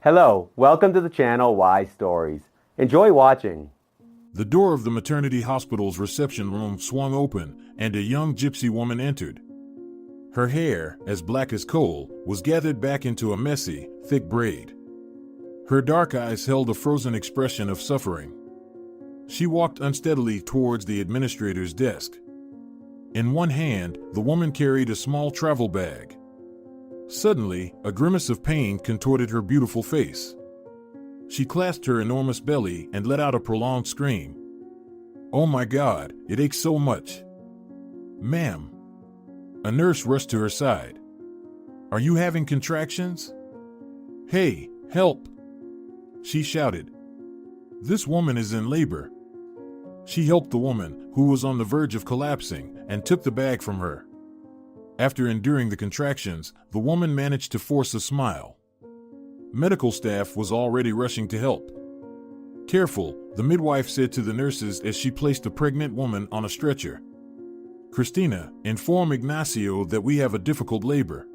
Hello, welcome to the channel Y Stories. Enjoy watching. The door of the maternity hospital's reception room swung open, and a young gypsy woman entered. Her hair, as black as coal, was gathered back into a messy, thick braid. Her dark eyes held a frozen expression of suffering. She walked unsteadily towards the administrator's desk. In one hand, the woman carried a small travel bag. Suddenly, a grimace of pain contorted her beautiful face. She clasped her enormous belly and let out a prolonged scream. "Oh my God, it aches so much." "Ma'am." A nurse rushed to her side. "Are you having contractions?" "Hey, help!" she shouted. "This woman is in labor." She helped the woman, who was on the verge of collapsing, and took the bag from her. After enduring the contractions, the woman managed to force a smile. Medical staff was already rushing to help. "Careful," the midwife said to the nurses as she placed the pregnant woman on a stretcher. "Christina, inform Ignacio that we have a difficult labor.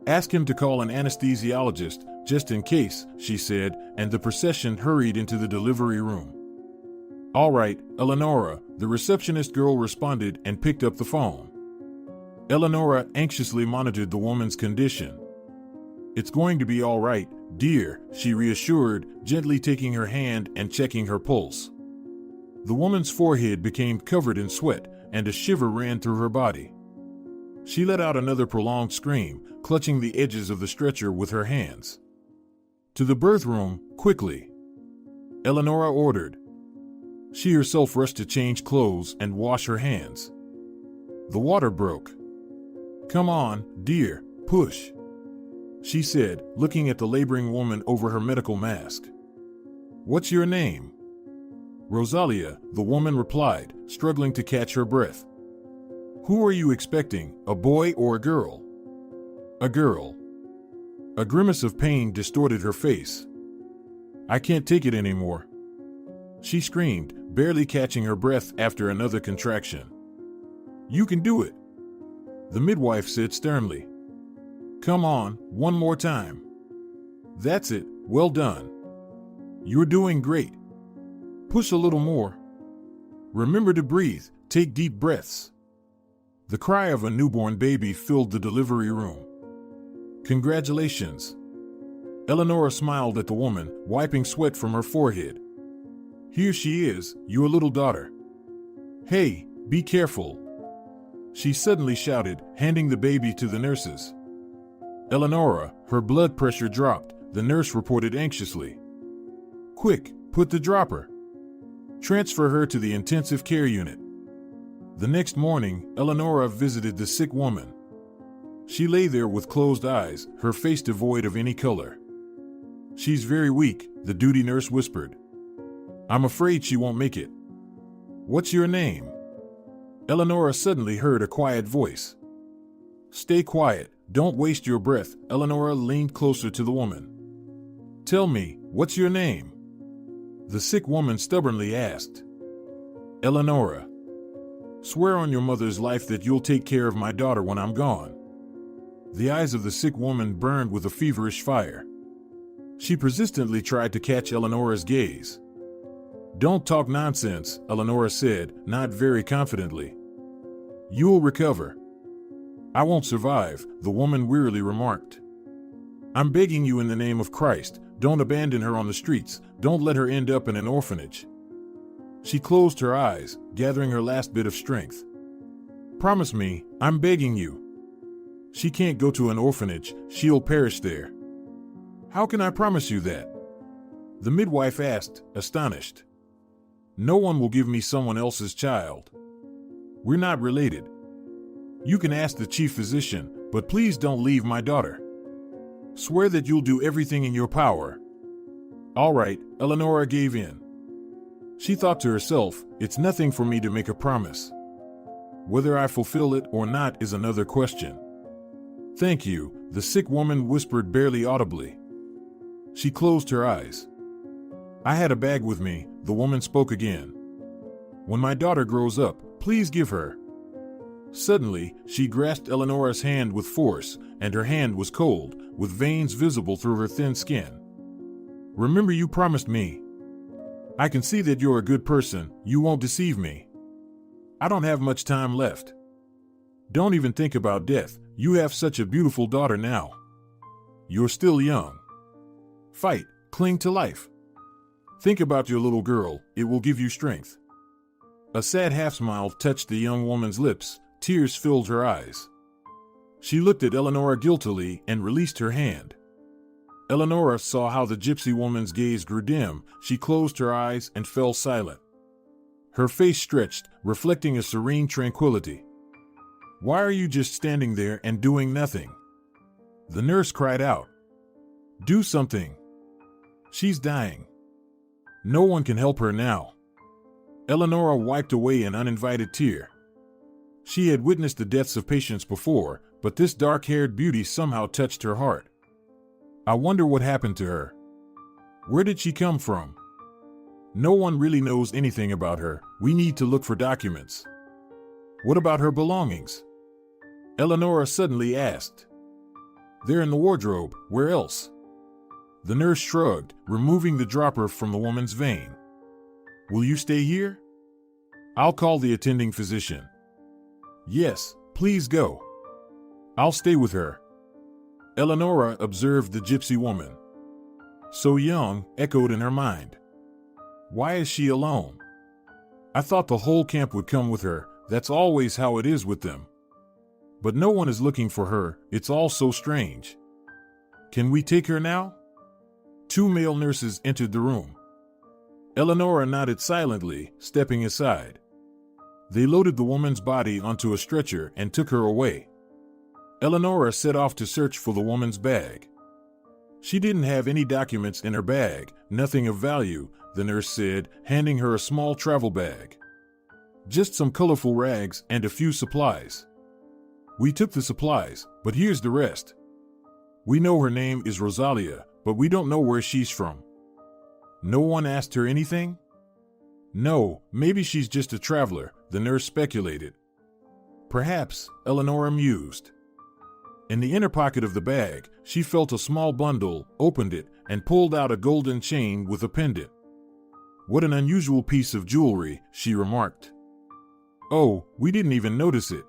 Ask him to call an anesthesiologist, just in case," she said, and the procession hurried into the delivery room. "All right, Eleonora," the receptionist girl responded and picked up the phone. Eleonora anxiously monitored the woman's condition. "It's going to be all right, dear," she reassured, gently taking her hand and checking her pulse. The woman's forehead became covered in sweat, and a shiver ran through her body. She let out another prolonged scream, clutching the edges of the stretcher with her hands. "To the birth room, quickly," Eleonora ordered. She herself rushed to change clothes and wash her hands. The water broke. "Come on, dear, push," she said, looking at the laboring woman over her medical mask. "What's your name?" "Rosalia," the woman replied, struggling to catch her breath. "Who are you expecting, a boy or a girl?" "A girl." A grimace of pain distorted her face. "I can't take it anymore," she screamed, barely catching her breath after another contraction. "You can do it," the midwife said sternly. "Come on, one more time." "That's it, well done. You're doing great. Push a little more. Remember to breathe, take deep breaths." The cry of a newborn baby filled the delivery room. "Congratulations." Eleonora smiled at the woman, wiping sweat from her forehead. "Here she is, your little daughter. Hey, be careful," she suddenly shouted, handing the baby to the nurses. Eleonora, her blood pressure dropped, the nurse reported anxiously. "Quick, put the dropper. Transfer her to the intensive care unit." The next morning, Eleonora visited the sick woman. She lay there with closed eyes, her face devoid of any color. "She's very weak," the duty nurse whispered. "I'm afraid she won't make it." "What's your name?" Eleonora suddenly heard a quiet voice. "Stay quiet, don't waste your breath." Eleonora leaned closer to the woman. "Tell me, what's your name?" the sick woman stubbornly asked. "Eleonora." "Swear on your mother's life that you'll take care of my daughter when I'm gone." The eyes of the sick woman burned with a feverish fire. She persistently tried to catch Eleonora's gaze. "Don't talk nonsense," Eleonora said, not very confidently. "You'll recover." "I won't survive," the woman wearily remarked. "I'm begging you in the name of Christ, don't abandon her on the streets, don't let her end up in an orphanage." She closed her eyes, gathering her last bit of strength. "Promise me, I'm begging you." "She can't go to an orphanage, she'll perish there." "How can I promise you that?" the midwife asked, astonished. "No one will give me someone else's child. We're not related. You can ask the chief physician, but please don't leave my daughter. Swear that you'll do everything in your power." "All right," Eleonora gave in. She thought to herself, "It's nothing for me to make a promise. Whether I fulfill it or not is another question." "Thank you," the sick woman whispered barely audibly. She closed her eyes. "I had a bag with me," the woman spoke again. "When my daughter grows up, please give her." Suddenly, she grasped Eleonora's hand with force, and her hand was cold, with veins visible through her thin skin. Remember you promised me. I can see that you're a good person, you won't deceive me. I don't have much time left. Don't even think about death, you have such a beautiful daughter now. You're still young. Fight, cling to life. Think about your little girl, it will give you strength. A sad half-smile touched the young woman's lips, tears filled her eyes. She looked at Eleanor guiltily and released her hand. Eleanor saw how the gypsy woman's gaze grew dim, she closed her eyes and fell silent. Her face stretched, reflecting a serene tranquility. Why are you just standing there and doing nothing? The nurse cried out. Do something. She's dying. No one can help her now. Eleanor wiped away an uninvited tear. She had witnessed the deaths of patients before, but this dark-haired beauty somehow touched her heart. I wonder what happened to her. Where did she come from? No one really knows anything about her. We need to look for documents. What about her belongings? Eleanor suddenly asked. They're in the wardrobe. Where else? The nurse shrugged, removing the dropper from the woman's vein. Will you stay here? I'll call the attending physician. Yes, please go. I'll stay with her. Eleonora observed the gypsy woman. So young, echoed in her mind. Why is she alone? I thought the whole camp would come with her, that's always how it is with them. But no one is looking for her, it's all so strange. Can we take her now? 2 male nurses entered the room. Eleonora nodded silently, stepping aside. They loaded the woman's body onto a stretcher and took her away. Eleonora set off to search for the woman's bag. She didn't have any documents in her bag, nothing of value, the nurse said, handing her a small travel bag. Just some colorful rags and a few supplies. We took the supplies, but here's the rest. We know her name is Rosalia, but we don't know where she's from. No one asked her anything? No, maybe she's just a traveler, the nurse speculated. Perhaps, Eleonora mused. In the inner pocket of the bag, she felt a small bundle, opened it, and pulled out a golden chain with a pendant. What an unusual piece of jewelry, she remarked. Oh, we didn't even notice it.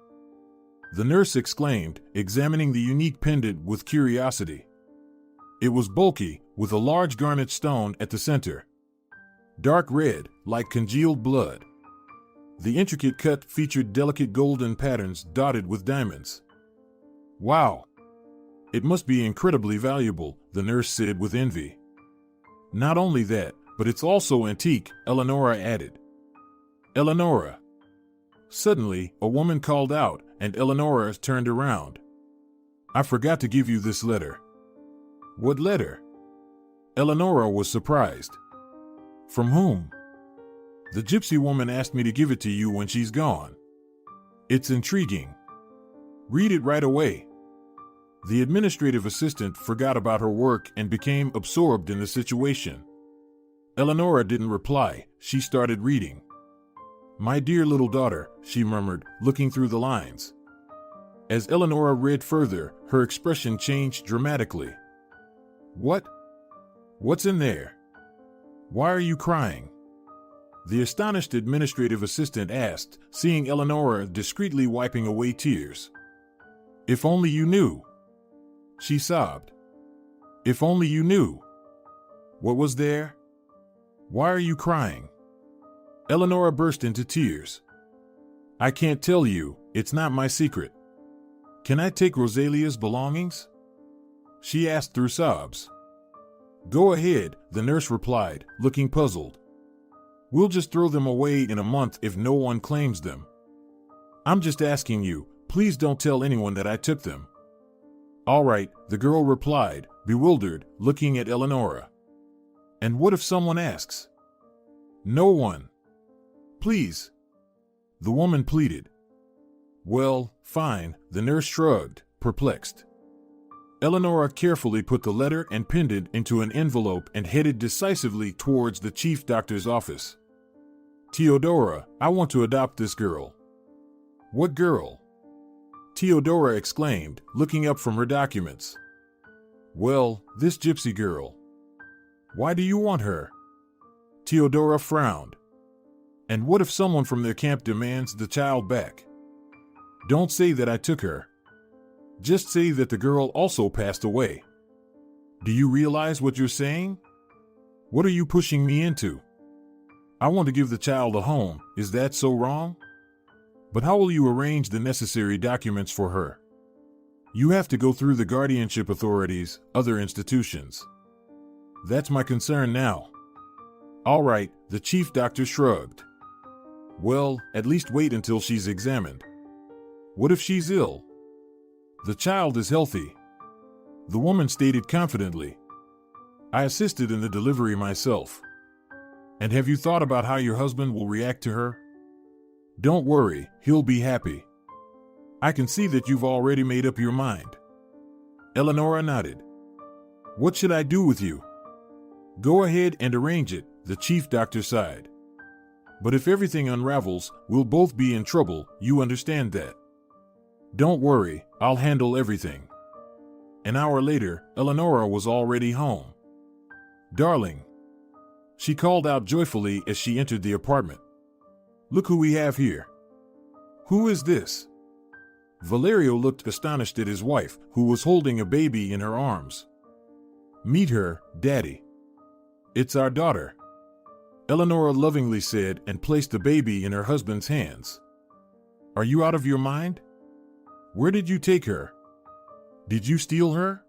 The nurse exclaimed, examining the unique pendant with curiosity. It was bulky, with a large garnet stone at the center. Dark red, like congealed blood. The intricate cut featured delicate golden patterns dotted with diamonds. Wow! It must be incredibly valuable, the nurse said with envy. Not only that, but it's also antique, Eleonora added. Eleonora! Suddenly, a woman called out, and Eleonora turned around. I forgot to give you this letter. What letter? Eleonora was surprised. From whom? The gypsy woman asked me to give it to you when she's gone. It's intriguing. Read it right away. The administrative assistant forgot about her work and became absorbed in the situation. Eleonora didn't reply, she started reading. My dear little daughter, she murmured, looking through the lines. As Eleonora read further, her expression changed dramatically. What? What's in there? Why are you crying? The astonished administrative assistant asked, seeing Eleonora discreetly wiping away tears. If only you knew. She sobbed. If only you knew. What was there? Why are you crying? Eleonora burst into tears. I can't tell you, it's not my secret. Can I take Rosalia's belongings? She asked through sobs. Go ahead, the nurse replied, looking puzzled. We'll just throw them away in a month if no one claims them. I'm just asking you, please don't tell anyone that I took them. All right, the girl replied, bewildered, looking at Eleonora. And what if someone asks? No one. Please. The woman pleaded. Well, fine, the nurse shrugged, perplexed. Eleonora carefully put the letter and pendant into an envelope and headed decisively towards the chief doctor's office. Teodora, I want to adopt this girl. What girl? Teodora exclaimed, looking up from her documents. Well, this gypsy girl. Why do you want her? Theodora frowned. And what if someone from their camp demands the child back? Don't say that I took her. Just say that the girl also passed away. Do you realize what you're saying? What are you pushing me into? I want to give the child a home. Is that so wrong? But how will you arrange the necessary documents for her? You have to go through the guardianship authorities, other institutions. That's my concern now. All right, the chief doctor shrugged. Well, at least wait until she's examined. What if she's ill? The child is healthy, the woman stated confidently. I assisted in the delivery myself. And have you thought about how your husband will react to her? Don't worry, he'll be happy. I can see that you've already made up your mind. Eleonora nodded. What should I do with you? Go ahead and arrange it, the chief doctor sighed. But if everything unravels, we'll both be in trouble, you understand that. Don't worry, I'll handle everything. An hour later, Eleonora was already home. Darling, she called out joyfully as she entered the apartment. Look who we have here. Who is this? Valerio looked astonished at his wife, who was holding a baby in her arms. Meet her, Daddy. It's our daughter, Eleonora lovingly said and placed the baby in her husband's hands. Are you out of your mind? Where did you take her? Did you steal her?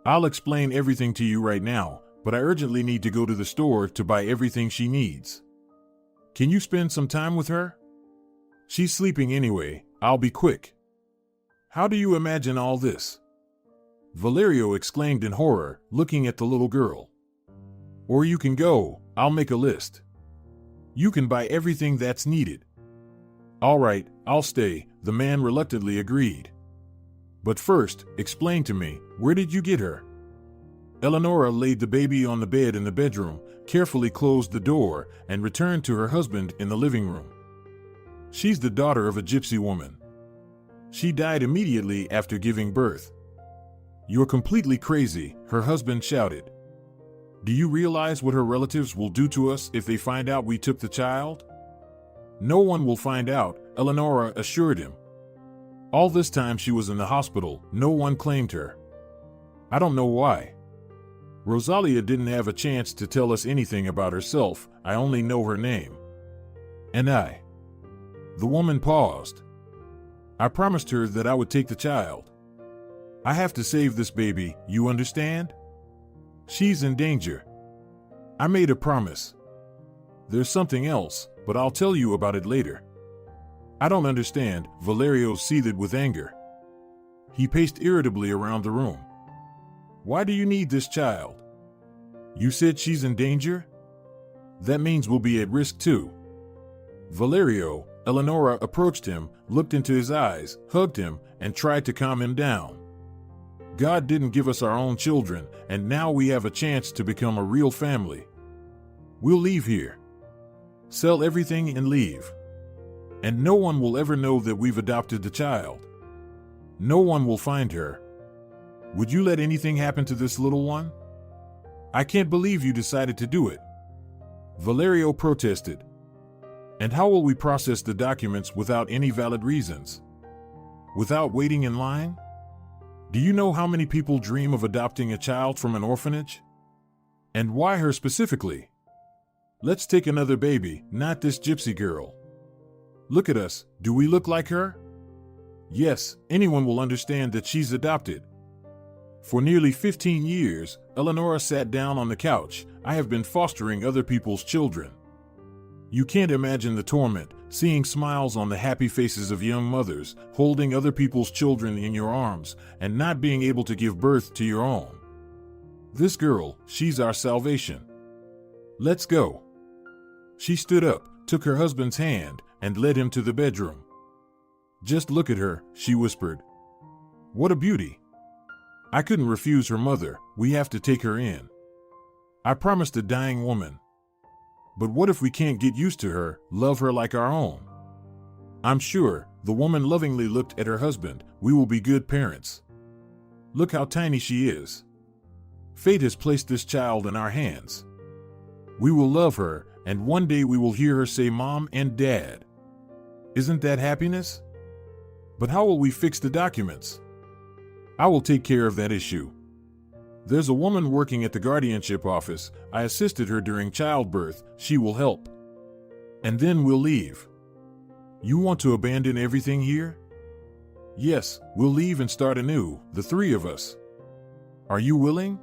I'll explain everything to you right now, but I urgently need to go to the store to buy everything she needs. Can you spend some time with her? She's sleeping anyway, I'll be quick. How do you imagine all this? Valerio exclaimed in horror, looking at the little girl. Or you can go, I'll make a list. You can buy everything that's needed. All right, I'll stay, the man reluctantly agreed. But first, explain to me, where did you get her? Eleonora laid the baby on the bed in the bedroom, carefully closed the door, and returned to her husband in the living room. She's the daughter of a gypsy woman. She died immediately after giving birth. You're completely crazy, her husband shouted. Do you realize what her relatives will do to us if they find out we took the child? No one will find out, Eleonora assured him. All this time she was in the hospital, no one claimed her. I don't know why. Rosalia didn't have a chance to tell us anything about herself, I only know her name. And I. The woman paused. I promised her that I would take the child. I have to save this baby, you understand? She's in danger. I made a promise. There's something else, but I'll tell you about it later. I don't understand, Valerio seethed with anger. He paced irritably around the room. Why do you need this child? You said she's in danger? That means we'll be at risk too. Valerio, Eleonora approached him, looked into his eyes, hugged him, and tried to calm him down. God didn't give us our own children, and now we have a chance to become a real family. We'll leave here. Sell everything and leave. And no one will ever know that we've adopted the child. No one will find her. Would you let anything happen to this little one? I can't believe you decided to do it. Valerio protested. And how will we process the documents without any valid reasons? Without waiting in line? Do you know how many people dream of adopting a child from an orphanage? And why her specifically? Let's take another baby, not this gypsy girl. Look at us, do we look like her? Yes, anyone will understand that she's adopted. For nearly 15 years, Eleonora sat down on the couch. I have been fostering other people's children. You can't imagine the torment, seeing smiles on the happy faces of young mothers, holding other people's children in your arms, and not being able to give birth to your own. This girl, she's our salvation. Let's go. She stood up, took her husband's hand, and led him to the bedroom. Just look at her, she whispered. What a beauty. I couldn't refuse her mother, we have to take her in. I promised a dying woman. But what if we can't get used to her, love her like our own? I'm sure, the woman lovingly looked at her husband, we will be good parents. Look how tiny she is. Fate has placed this child in our hands. We will love her, and one day we will hear her say Mom and Dad. Isn't that happiness? But how will we fix the documents? I will take care of that issue. There's a woman working at the guardianship office. I assisted her during childbirth. She will help. And then we'll leave. You want to abandon everything here? Yes, we'll leave and start anew, the three of us. Are you willing?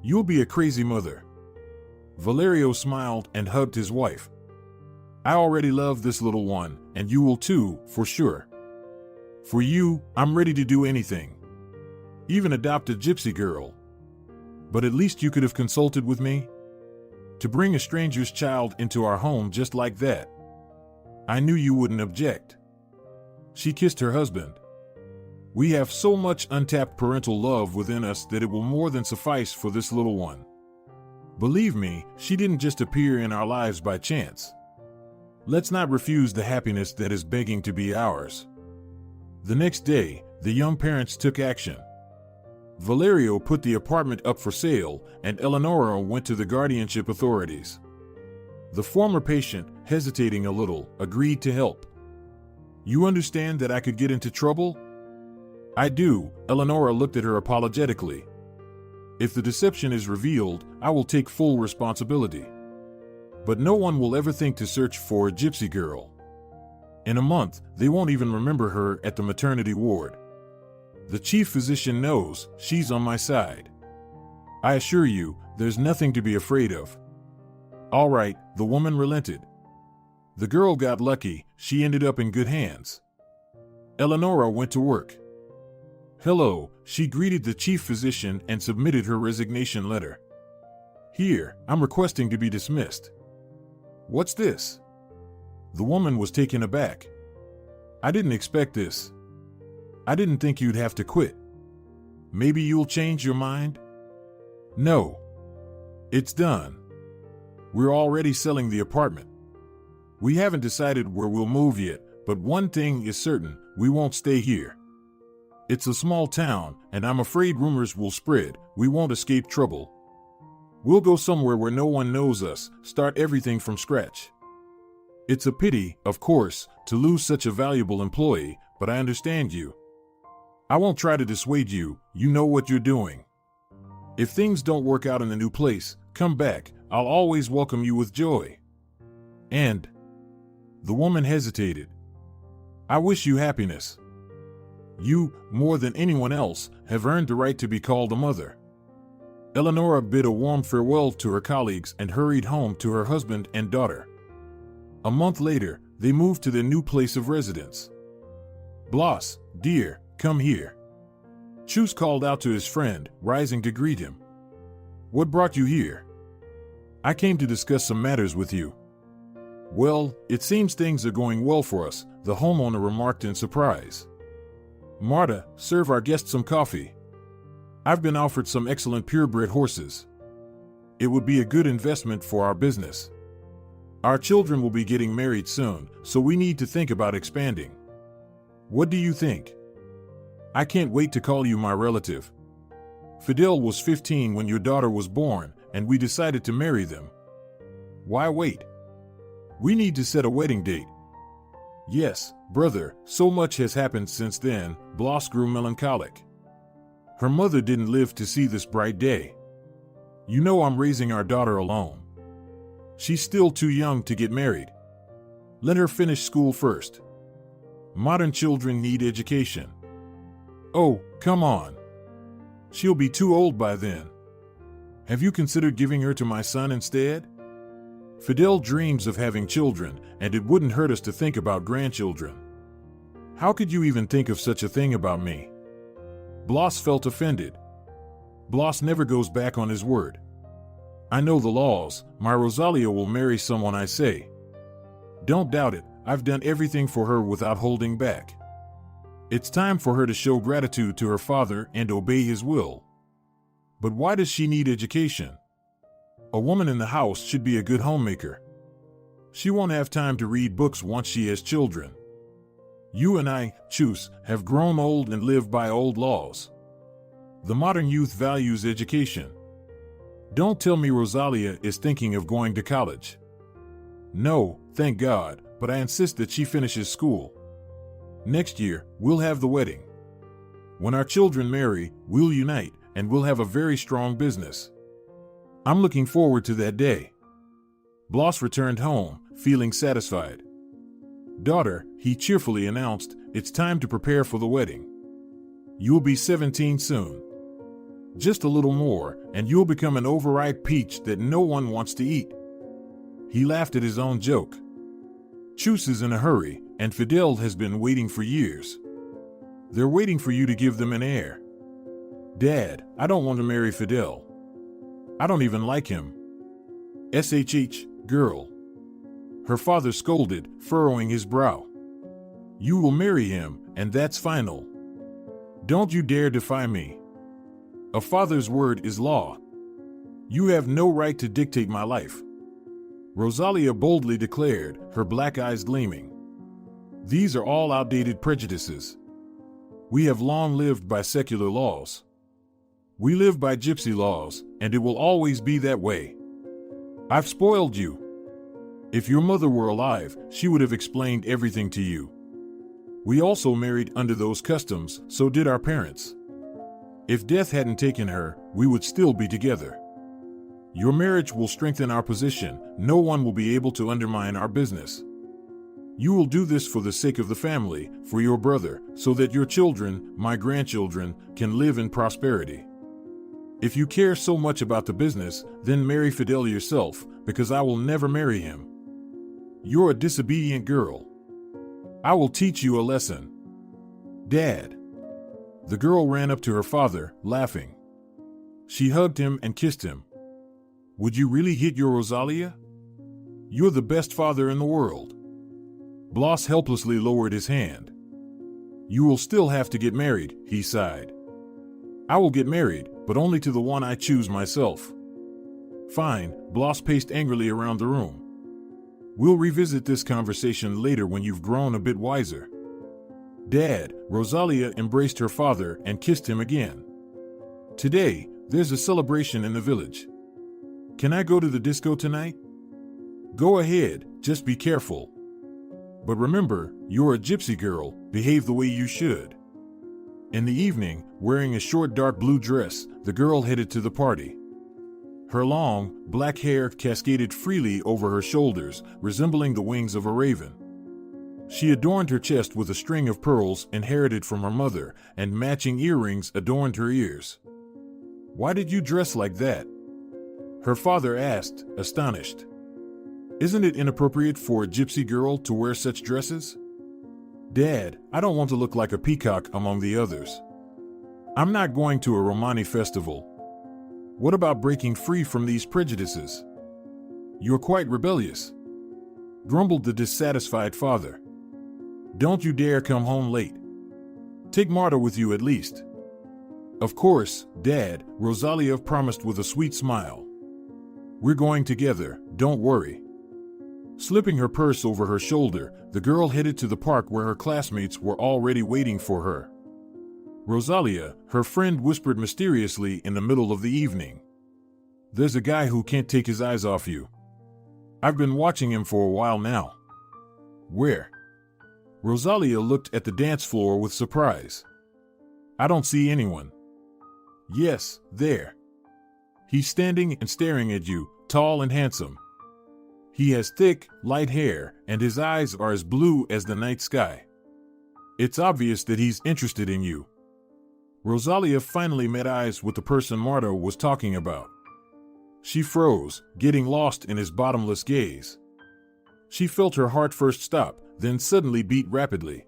You'll be a crazy mother. Valerio smiled and hugged his wife. I already love this little one, and you will too, for sure. For you, I'm ready to do anything. Even adopt a gypsy girl. But at least you could have consulted with me. To bring a stranger's child into our home just like that. I knew you wouldn't object. She kissed her husband. We have so much untapped parental love within us that it will more than suffice for this little one. Believe me, she didn't just appear in our lives by chance. Let's not refuse the happiness that is begging to be ours. The next day, the young parents took action. Valerio put the apartment up for sale, and Eleonora went to the guardianship authorities. The former patient, hesitating a little, agreed to help. You understand that I could get into trouble? I do, Eleonora looked at her apologetically. If the deception is revealed, I will take full responsibility. But no one will ever think to search for a gypsy girl. In a month, they won't even remember her at the maternity ward. The chief physician knows she's on my side. I assure you, there's nothing to be afraid of. All right, the woman relented. The girl got lucky, she ended up in good hands. Eleonora went to work. Hello, she greeted the chief physician and submitted her resignation letter. Here, I'm requesting to be dismissed. What's this? The woman was taken aback. I didn't expect this. I didn't think you'd have to quit. Maybe you'll change your mind? No. It's done. We're already selling the apartment. We haven't decided where we'll move yet, but one thing is certain, we won't stay here. It's a small town, and I'm afraid rumors will spread. We won't escape trouble. We'll go somewhere where no one knows us, start everything from scratch. It's a pity, of course, to lose such a valuable employee, but I understand you. I won't try to dissuade you, you know what you're doing. If things don't work out in the new place, come back, I'll always welcome you with joy. And the woman hesitated. I wish you happiness. You, more than anyone else, have earned the right to be called a mother. Eleonora bid a warm farewell to her colleagues and hurried home to her husband and daughter. A month later, they moved to their new place of residence. Blas, dear, come here. Chus called out to his friend, rising to greet him. What brought you here? I came to discuss some matters with you. Well, it seems things are going well for us, the homeowner remarked in surprise. Marta, serve our guests some coffee. I've been offered some excellent purebred horses. It would be a good investment for our business. Our children will be getting married soon, so we need to think about expanding. What do you think? I can't wait to call you my relative. Fidel was 15 when your daughter was born, and we decided to marry them. Why wait? We need to set a wedding date. Yes, brother, so much has happened since then. Blas grew melancholic. Her mother didn't live to see this bright day. You know I'm raising our daughter alone. She's still too young to get married. Let her finish school first. Modern children need education. Oh, come on. She'll be too old by then. Have you considered giving her to my son instead? Fidel dreams of having children, and it wouldn't hurt us to think about grandchildren. How could you even think of such a thing about me? Blas felt offended. Blas never goes back on his word. I know the laws. My Rosalia will marry someone I say. Don't doubt it, I've done everything for her without holding back. It's time for her to show gratitude to her father and obey his will. But why does she need education? A woman in the house should be a good homemaker. She won't have time to read books once she has children. You and I, Chus, have grown old and live by old laws. The modern youth values education. Don't tell me Rosalia is thinking of going to college. No, thank God, but I insist that she finishes school. Next year, we'll have the wedding. When our children marry, we'll unite, and we'll have a very strong business. I'm looking forward to that day. Bloss returned home, feeling satisfied. Daughter, he cheerfully announced, it's time to prepare for the wedding. You'll be 17 soon. Just a little more, and you'll become an overripe peach that no one wants to eat. He laughed at his own joke. Chus is in a hurry, and Fidel has been waiting for years. They're waiting for you to give them an heir. Dad, I don't want to marry Fidel. I don't even like him. SHH, girl. Her father scolded, furrowing his brow. You will marry him, and that's final. Don't you dare defy me. A father's word is law. You have no right to dictate my life. Rosalia boldly declared, her black eyes gleaming. These are all outdated prejudices. We have long lived by secular laws. We live by gypsy laws, and it will always be that way. I've spoiled you. If your mother were alive, she would have explained everything to you. We also married under those customs, so did our parents. If death hadn't taken her, we would still be together. Your marriage will strengthen our position. No one will be able to undermine our business. You will do this for the sake of the family, for your brother, so that your children, my grandchildren, can live in prosperity. If you care so much about the business, then marry Fidel yourself, because I will never marry him. You're a disobedient girl. I will teach you a lesson. Dad. The girl ran up to her father, laughing. She hugged him and kissed him. Would you really hit your Rosalia? You're the best father in the world. Bloss helplessly lowered his hand. You will still have to get married, he sighed. I will get married, but only to the one I choose myself. Fine, Bloss paced angrily around the room. We'll revisit this conversation later when you've grown a bit wiser. Dad, Rosalia embraced her father and kissed him again. Today, there's a celebration in the village. Can I go to the disco tonight? Go ahead, just be careful. But remember, you're a gypsy girl, behave the way you should. In the evening, wearing a short dark blue dress, the girl headed to the party. Her long, black hair cascaded freely over her shoulders, resembling the wings of a raven. She adorned her chest with a string of pearls inherited from her mother, and matching earrings adorned her ears. Why did you dress like that? Her father asked, astonished. Isn't it inappropriate for a gypsy girl to wear such dresses? Dad, I don't want to look like a peacock among the others. I'm not going to a Romani festival. What about breaking free from these prejudices? You're quite rebellious, grumbled the dissatisfied father. Don't you dare come home late. Take Marta with you at least. Of course, Dad, Rosalia promised with a sweet smile. We're going together, don't worry. Slipping her purse over her shoulder, the girl headed to the park where her classmates were already waiting for her. Rosalia, her friend whispered mysteriously in the middle of the evening. There's a guy who can't take his eyes off you. I've been watching him for a while now. Where? Rosalia looked at the dance floor with surprise. I don't see anyone. Yes, there. He's standing and staring at you, tall and handsome. He has thick, light hair, and his eyes are as blue as the night sky. It's obvious that he's interested in you. Rosalia finally met eyes with the person Marta was talking about. She froze, getting lost in his bottomless gaze. She felt her heart first stop, then suddenly beat rapidly.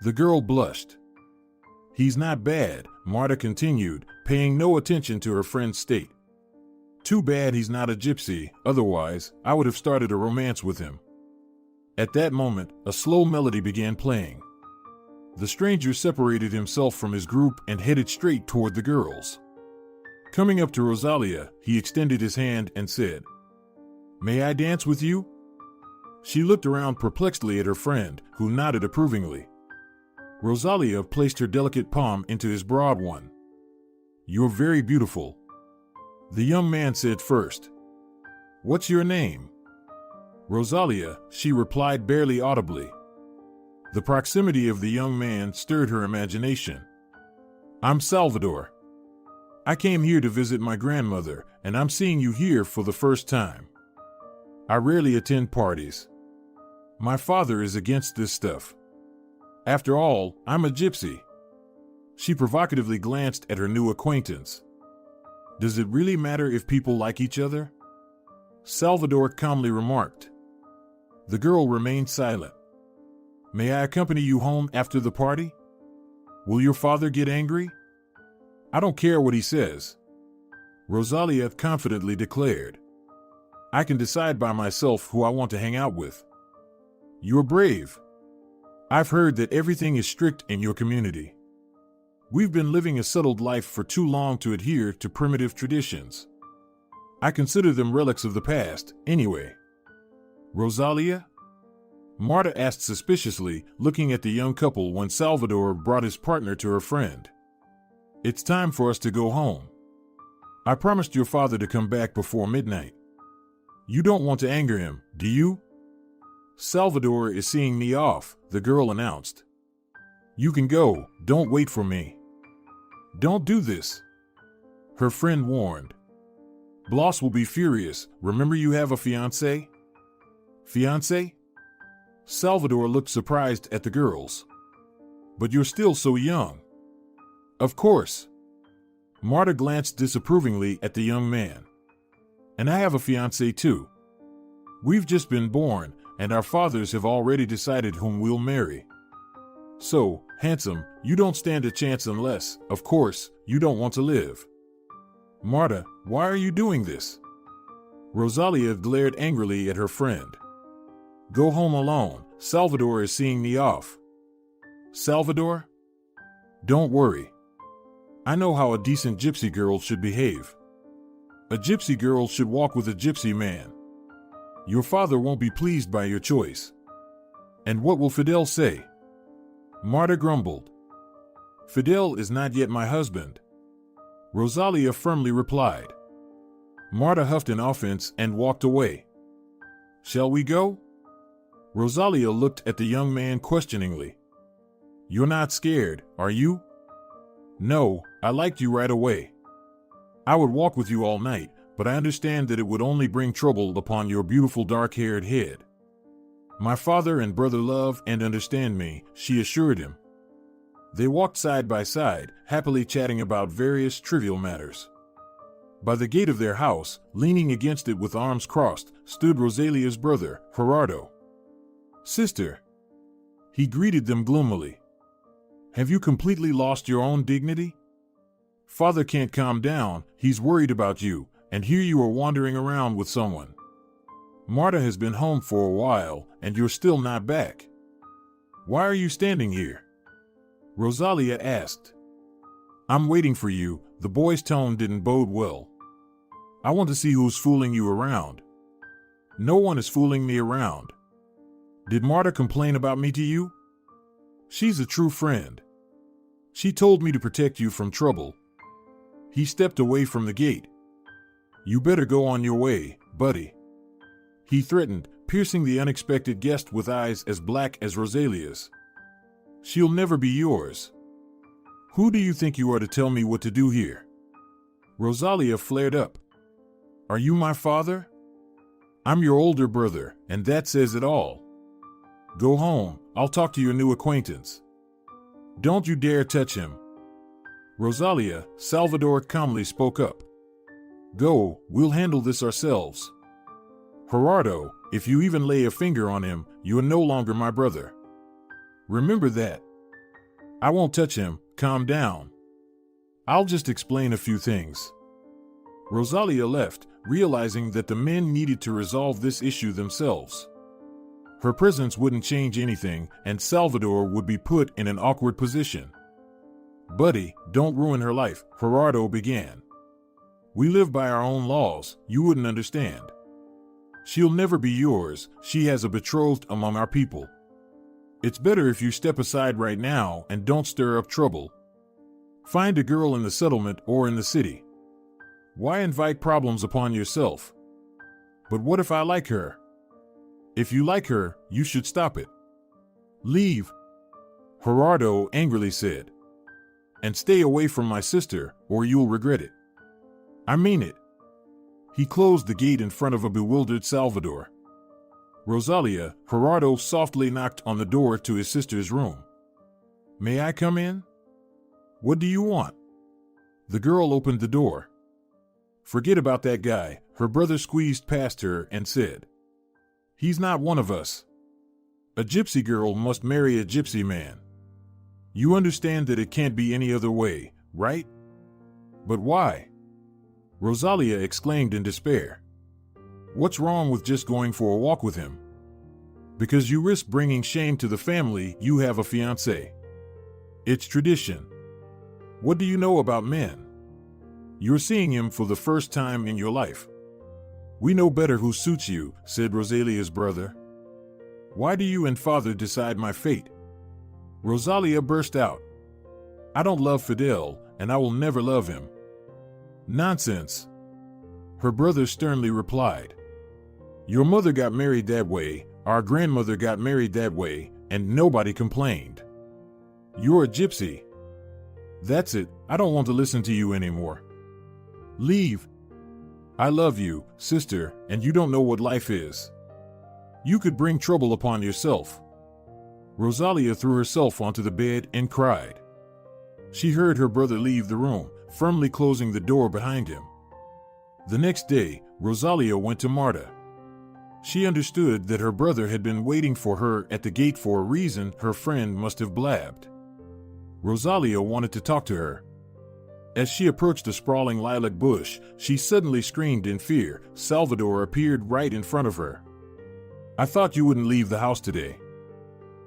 The girl blushed. He's not bad, Marta continued, paying no attention to her friend's state. Too bad he's not a gypsy, otherwise I would have started a romance with him. At that moment, a slow melody began playing. The stranger separated himself from his group and headed straight toward the girls. Coming up to Rosalia, he extended his hand and said, "May I dance with you?" She looked around perplexedly at her friend, who nodded approvingly. Rosalia placed her delicate palm into his broad one. You're very beautiful. The young man said first. What's your name? Rosalia, she replied barely audibly. The proximity of the young man stirred her imagination. I'm Salvador. I came here to visit my grandmother, and I'm seeing you here for the first time. I rarely attend parties. My father is against this stuff. After all, I'm a gypsy. She provocatively glanced at her new acquaintance. Does it really matter if people like each other? Salvador calmly remarked. The girl remained silent. May I accompany you home after the party? Will your father get angry? I don't care what he says. Rosalia confidently declared. I can decide by myself who I want to hang out with. You're brave. I've heard that everything is strict in your community. We've been living a settled life for too long to adhere to primitive traditions. I consider them relics of the past, anyway. Rosalia? Marta asked suspiciously, looking at the young couple when Salvador brought his partner to her friend. It's time for us to go home. I promised your father to come back before midnight. You don't want to anger him, do you? Salvador is seeing me off, the girl announced. You can go, don't wait for me. Don't do this. Her friend warned. Bloss will be furious. Remember you have a fiancé? Fiancé? Salvador looked surprised at the girls. But you're still so young. Of course. Marta glanced disapprovingly at the young man. And I have a fiancé too. We've just been born, and our fathers have already decided whom we'll marry. So, handsome, you don't stand a chance unless, of course, you don't want to live. Marta, why are you doing this? Rosalia glared angrily at her friend. Go home alone. Salvador is seeing me off. Salvador? Don't worry. I know how a decent gypsy girl should behave. A gypsy girl should walk with a gypsy man. Your father won't be pleased by your choice. And what will Fidel say? Marta grumbled. Fidel is not yet my husband. Rosalia firmly replied. Marta huffed in offense and walked away. Shall we go? Rosalia looked at the young man questioningly. You're not scared, are you? No, I liked you right away. I would walk with you all night, but I understand that it would only bring trouble upon your beautiful dark-haired head. My father and brother love and understand me, she assured him. They walked side by side, happily chatting about various trivial matters. By the gate of their house, leaning against it with arms crossed, stood Rosalia's brother, Gerardo. Sister. He greeted them gloomily. Have you completely lost your own dignity? Father can't calm down, he's worried about you, and here you are wandering around with someone. Marta has been home for a while, and you're still not back. Why are you standing here? Rosalia asked. I'm waiting for you. The boy's tone didn't bode well. I want to see who's fooling you around. No one is fooling me around. Did Marta complain about me to you? She's a true friend. She told me to protect you from trouble. He stepped away from the gate. You better go on your way, buddy. He threatened, piercing the unexpected guest with eyes as black as Rosalia's. She'll never be yours. Who do you think you are to tell me what to do here? Rosalia flared up. Are you my father? I'm your older brother, and that says it all. Go home, I'll talk to your new acquaintance. Don't you dare touch him. Rosalia, Salvador calmly spoke up. Go, we'll handle this ourselves. Gerardo, if you even lay a finger on him, you are no longer my brother. Remember that. I won't touch him, calm down. I'll just explain a few things. Rosalia left, realizing that the men needed to resolve this issue themselves. Her presence wouldn't change anything, and Salvador would be put in an awkward position. Buddy, don't ruin her life, Gerardo began. We live by our own laws, you wouldn't understand. She'll never be yours, she has a betrothed among our people. It's better if you step aside right now and don't stir up trouble. Find a girl in the settlement or in the city. Why invite problems upon yourself? But what if I like her? If you like her, you should stop it. Leave, Gerardo angrily said. And stay away from my sister, or you'll regret it. I mean it. He closed the gate in front of a bewildered Salvador. Rosalia, Gerardo softly knocked on the door to his sister's room. May I come in? What do you want? The girl opened the door. Forget about that guy, her brother squeezed past her and said. He's not one of us. A gypsy girl must marry a gypsy man. You understand that it can't be any other way, right? But why? Rosalia exclaimed in despair. What's wrong with just going for a walk with him? Because you risk bringing shame to the family you have a fiancé. It's tradition. What do you know about men? You're seeing him for the first time in your life. We know better who suits you, said Rosalia's brother. Why do you and father decide my fate? Rosalia burst out. I don't love Fidel, and I will never love him. Nonsense. Her brother sternly replied. Your mother got married that way, our grandmother got married that way, and nobody complained. You're a gypsy. That's it, I don't want to listen to you anymore. Leave. I love you, sister, and you don't know what life is. You could bring trouble upon yourself. Rosalia threw herself onto the bed and cried. She heard her brother leave the room, firmly closing the door behind him. The next day, Rosalia went to Marta. She understood that her brother had been waiting for her at the gate for a reason her friend must have blabbed. Rosalia wanted to talk to her. As she approached the sprawling lilac bush, she suddenly screamed in fear. Salvador appeared right in front of her. I thought you wouldn't leave the house today.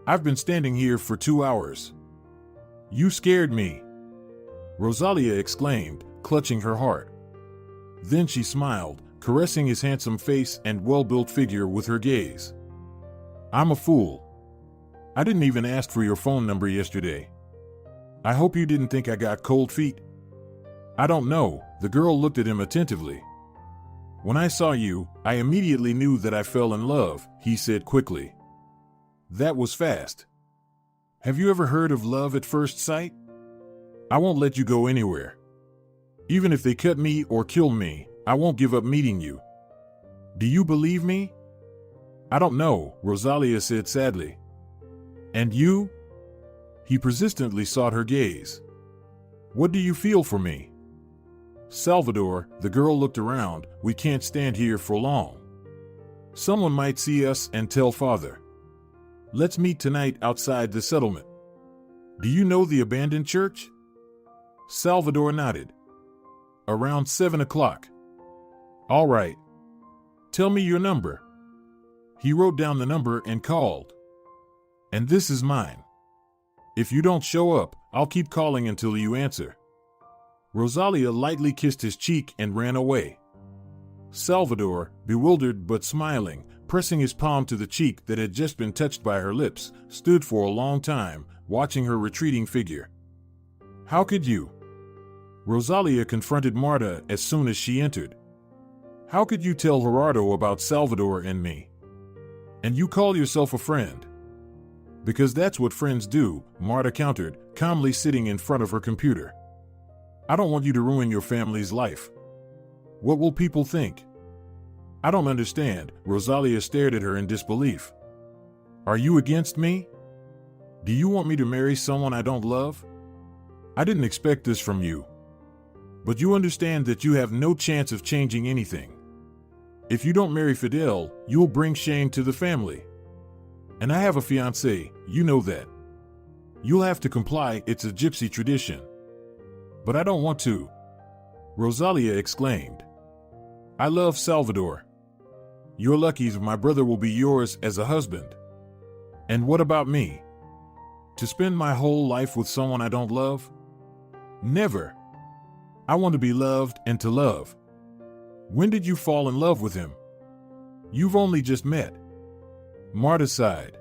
I've been standing here for 2 hours. You scared me, Rosalia exclaimed, clutching her heart. Then she smiled, caressing his handsome face and well-built figure with her gaze. I'm a fool. I didn't even ask for your phone number yesterday. I hope you didn't think I got cold feet. I don't know, the girl looked at him attentively. When I saw you, I immediately knew that I fell in love, he said quickly. That was fast. Have you ever heard of love at first sight? I won't let you go anywhere. Even if they cut me or kill me, I won't give up meeting you. Do you believe me? I don't know, Rosalia said sadly. And you? He persistently sought her gaze. What do you feel for me? Salvador, the girl looked around, we can't stand here for long. Someone might see us and tell father. Let's meet tonight outside the settlement. Do you know the abandoned church? Salvador nodded. Around 7 o'clock. All right. Tell me your number. He wrote down the number and called. And this is mine. If you don't show up, I'll keep calling until you answer. Rosalia lightly kissed his cheek and ran away. Salvador, bewildered but smiling, pressing his palm to the cheek that had just been touched by her lips, stood for a long time, watching her retreating figure. How could you? Rosalia confronted Marta as soon as she entered. How could you tell Gerardo about Salvador and me? And you call yourself a friend? Because that's what friends do, Marta countered, calmly sitting in front of her computer. I don't want you to ruin your family's life. What will people think? I don't understand, Rosalia stared at her in disbelief. Are you against me? Do you want me to marry someone I don't love? I didn't expect this from you. But you understand that you have no chance of changing anything. If you don't marry Fidel, you'll bring shame to the family. And I have a fiancé, you know that. You'll have to comply, it's a gypsy tradition. But I don't want to, Rosalia exclaimed. I love Salvador. You're lucky my brother will be yours as a husband. And what about me? To spend my whole life with someone I don't love? Never. I want to be loved and to love. When did you fall in love with him? You've only just met. Marta sighed.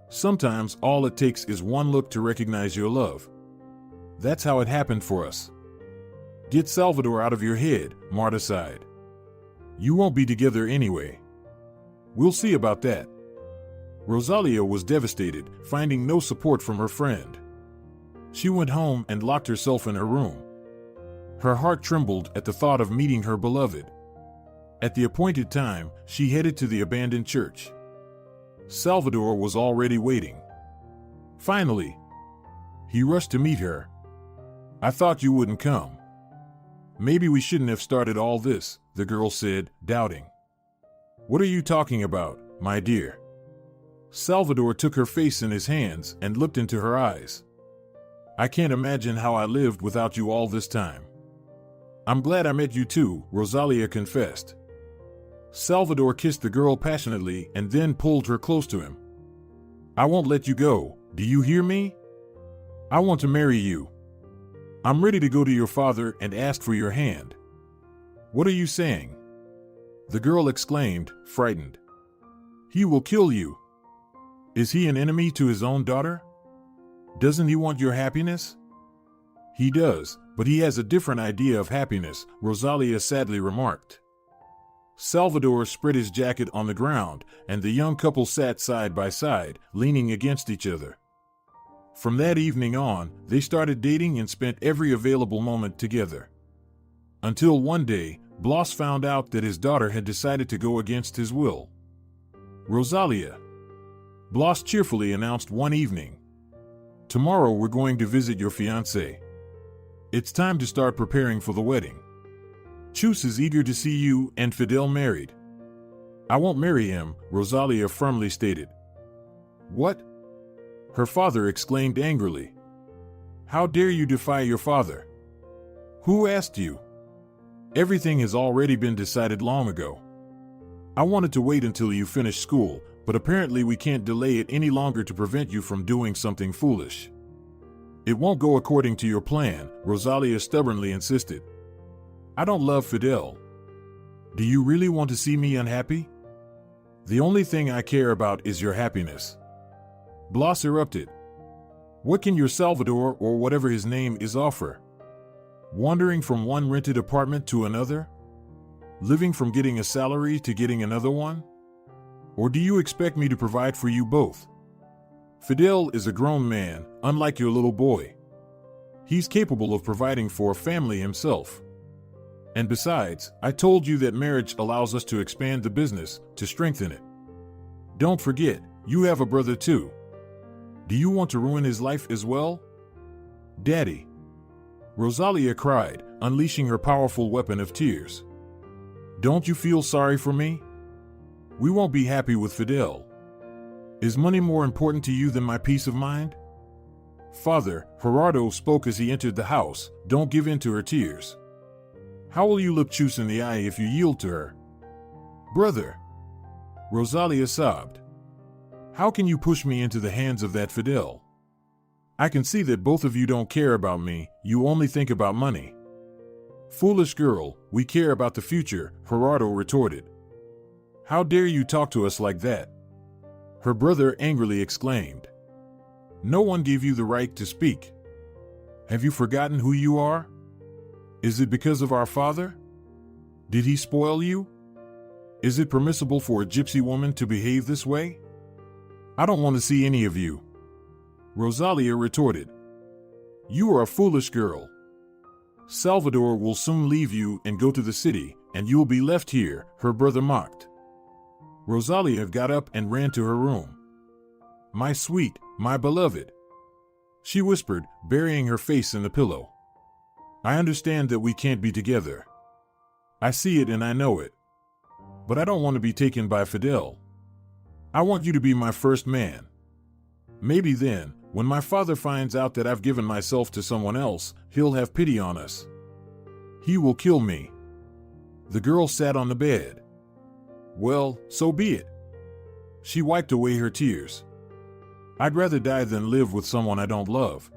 Sometimes all it takes is one look to recognize your love. That's how it happened for us. Get Salvador out of your head, Marta sighed. You won't be together anyway. We'll see about that. Rosalia was devastated, finding no support from her friend. She went home and locked herself in her room. Her heart trembled at the thought of meeting her beloved. At the appointed time, she headed to the abandoned church. Salvador was already waiting. Finally, he rushed to meet her. I thought you wouldn't come. Maybe we shouldn't have started all this, the girl said, doubting. What are you talking about, my dear? Salvador took her face in his hands and looked into her eyes. I can't imagine how I lived without you all this time. I'm glad I met you too, Rosalia confessed. Salvador kissed the girl passionately and then pulled her close to him. I won't let you go, do you hear me? I want to marry you. I'm ready to go to your father and ask for your hand. What are you saying? The girl exclaimed, frightened. He will kill you. Is he an enemy to his own daughter? Doesn't he want your happiness? He does, but he has a different idea of happiness, Rosalia sadly remarked. Salvador spread his jacket on the ground, and the young couple sat side by side, leaning against each other. From that evening on, they started dating and spent every available moment together. Until one day, Blas found out that his daughter had decided to go against his will. Rosalia, Blas cheerfully announced one evening. Tomorrow we're going to visit your fiancé. It's time to start preparing for the wedding. Chus is eager to see you and Fidel married. I won't marry him, Rosalia firmly stated. What? Her father exclaimed angrily. How dare you defy your father? Who asked you? Everything has already been decided long ago. I wanted to wait until you finish school, but apparently we can't delay it any longer to prevent you from doing something foolish. It won't go according to your plan, Rosalia stubbornly insisted. I don't love Fidel. Do you really want to see me unhappy? The only thing I care about is your happiness. Blas erupted. What can your Salvador or whatever his name is offer? Wandering from one rented apartment to another? Living from getting a salary to getting another one? Or do you expect me to provide for you both? Fidel is a grown man, unlike your little boy. He's capable of providing for a family himself. And besides, I told you that marriage allows us to expand the business, to strengthen it. Don't forget, you have a brother too. Do you want to ruin his life as well? Daddy. Rosalia cried, unleashing her powerful weapon of tears. Don't you feel sorry for me? We won't be happy with Fidel. Is money more important to you than my peace of mind? Father, Gerardo spoke as he entered the house, don't give in to her tears. How will you look Chus in the eye if you yield to her? Brother! Rosalia sobbed. How can you push me into the hands of that Fidel? I can see that both of you don't care about me, you only think about money. Foolish girl, we care about the future, Gerardo retorted. How dare you talk to us like that? Her brother angrily exclaimed. No one gave you the right to speak. Have you forgotten who you are? Is it because of our father? Did he spoil you? Is it permissible for a gypsy woman to behave this way? I don't want to see any of you. Rosalia retorted. You are a foolish girl. Salvador will soon leave you and go to the city, and you'll be left here, her brother mocked. Rosalia got up and ran to her room. My sweet, my beloved, she whispered, burying her face in the pillow. I understand that we can't be together. I see it and I know it. But I don't want to be taken by Fidel. I want you to be my first man. Maybe then, when my father finds out that I've given myself to someone else, he'll have pity on us. He will kill me. The girl sat on the bed. Well, so be it. She wiped away her tears. I'd rather die than live with someone I don't love.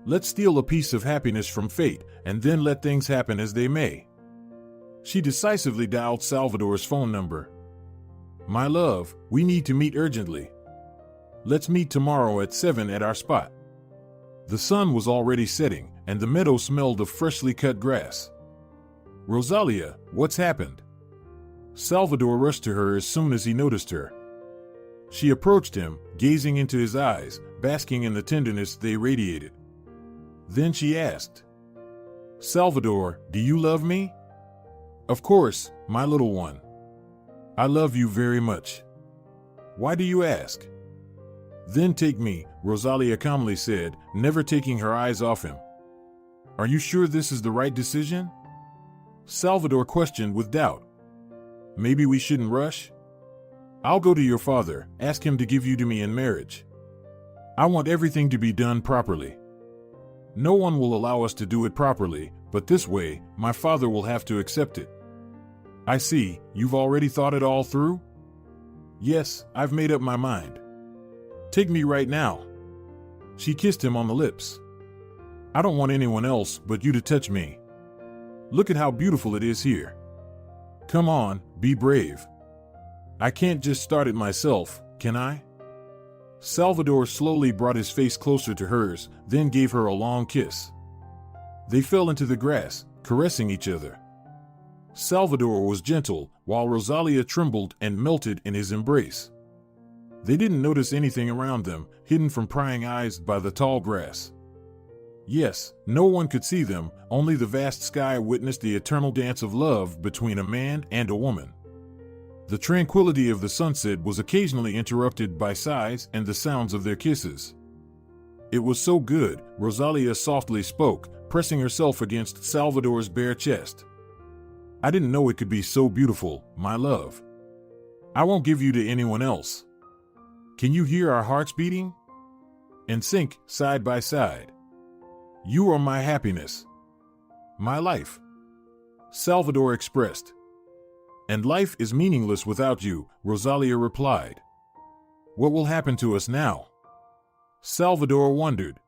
Let's steal a piece of happiness from fate, and then let things happen as they may. She decisively dialed Salvador's phone number. My love, we need to meet urgently. Let's meet tomorrow at 7 at our spot. The sun was already setting, and the meadow smelled of freshly cut grass. "Rosalia, what's happened?" Salvador rushed to her as soon as he noticed her. She approached him, gazing into his eyes, basking in the tenderness they radiated. Then she asked, "Salvador, do you love me?" "Of course, my little one. I love you very much. Why do you ask?" "Then take me," Rosalia calmly said, never taking her eyes off him. "Are you sure this is the right decision?" Salvador questioned with doubt. "Maybe we shouldn't rush? I'll go to your father, ask him to give you to me in marriage. I want everything to be done properly. No one will allow us to do it properly, but this way, my father will have to accept it." "I see, you've already thought it all through?" "Yes, I've made up my mind. Take me right now." She kissed him on the lips. "I don't want anyone else but you to touch me. Look at how beautiful it is here. Come on, be brave. I can't just start it myself, can I?" Salvador slowly brought his face closer to hers, then gave her a long kiss. They fell into the grass, caressing each other. Salvador was gentle, while Rosalia trembled and melted in his embrace. They didn't notice anything around them, hidden from prying eyes by the tall grass. Yes, no one could see them, only the vast sky witnessed the eternal dance of love between a man and a woman. The tranquility of the sunset was occasionally interrupted by sighs and the sounds of their kisses. "It was so good," Rosalia softly spoke, pressing herself against Salvador's bare chest. "I didn't know it could be so beautiful, my love. I won't give you to anyone else. Can you hear our hearts beating? In sync, side by side. You are my happiness. My life," Salvador expressed. "And life is meaningless without you," Rosalia replied. "What will happen to us now?" Salvador wondered.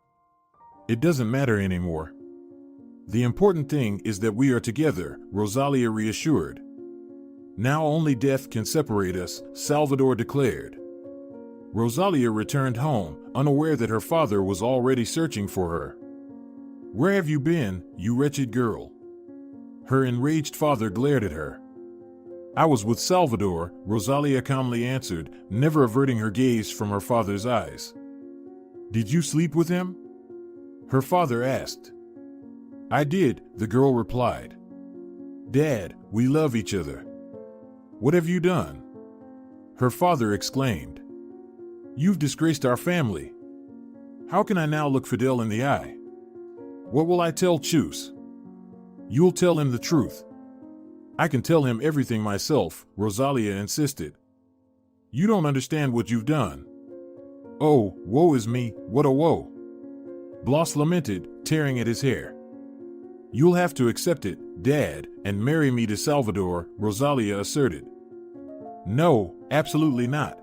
"It doesn't matter anymore. The important thing is that we are together," Rosalia reassured. "Now only death can separate us," Salvador declared. Rosalia returned home, unaware that her father was already searching for her. "Where have you been, you wretched girl?" Her enraged father glared at her. "I was with Salvador," Rosalia calmly answered, never averting her gaze from her father's eyes. "Did you sleep with him?" her father asked. "I did," the girl replied. "Dad, we love each other." "What have you done?" her father exclaimed. "You've disgraced our family. How can I now look Fidel in the eye? What will I tell Chus?" "You'll tell him the truth." "I can tell him everything myself," Rosalia insisted. "You don't understand what you've done." "Oh, woe is me, what a woe!" Blas lamented, tearing at his hair. "You'll have to accept it, Dad, and marry me to Salvador," Rosalia asserted. "No, absolutely not.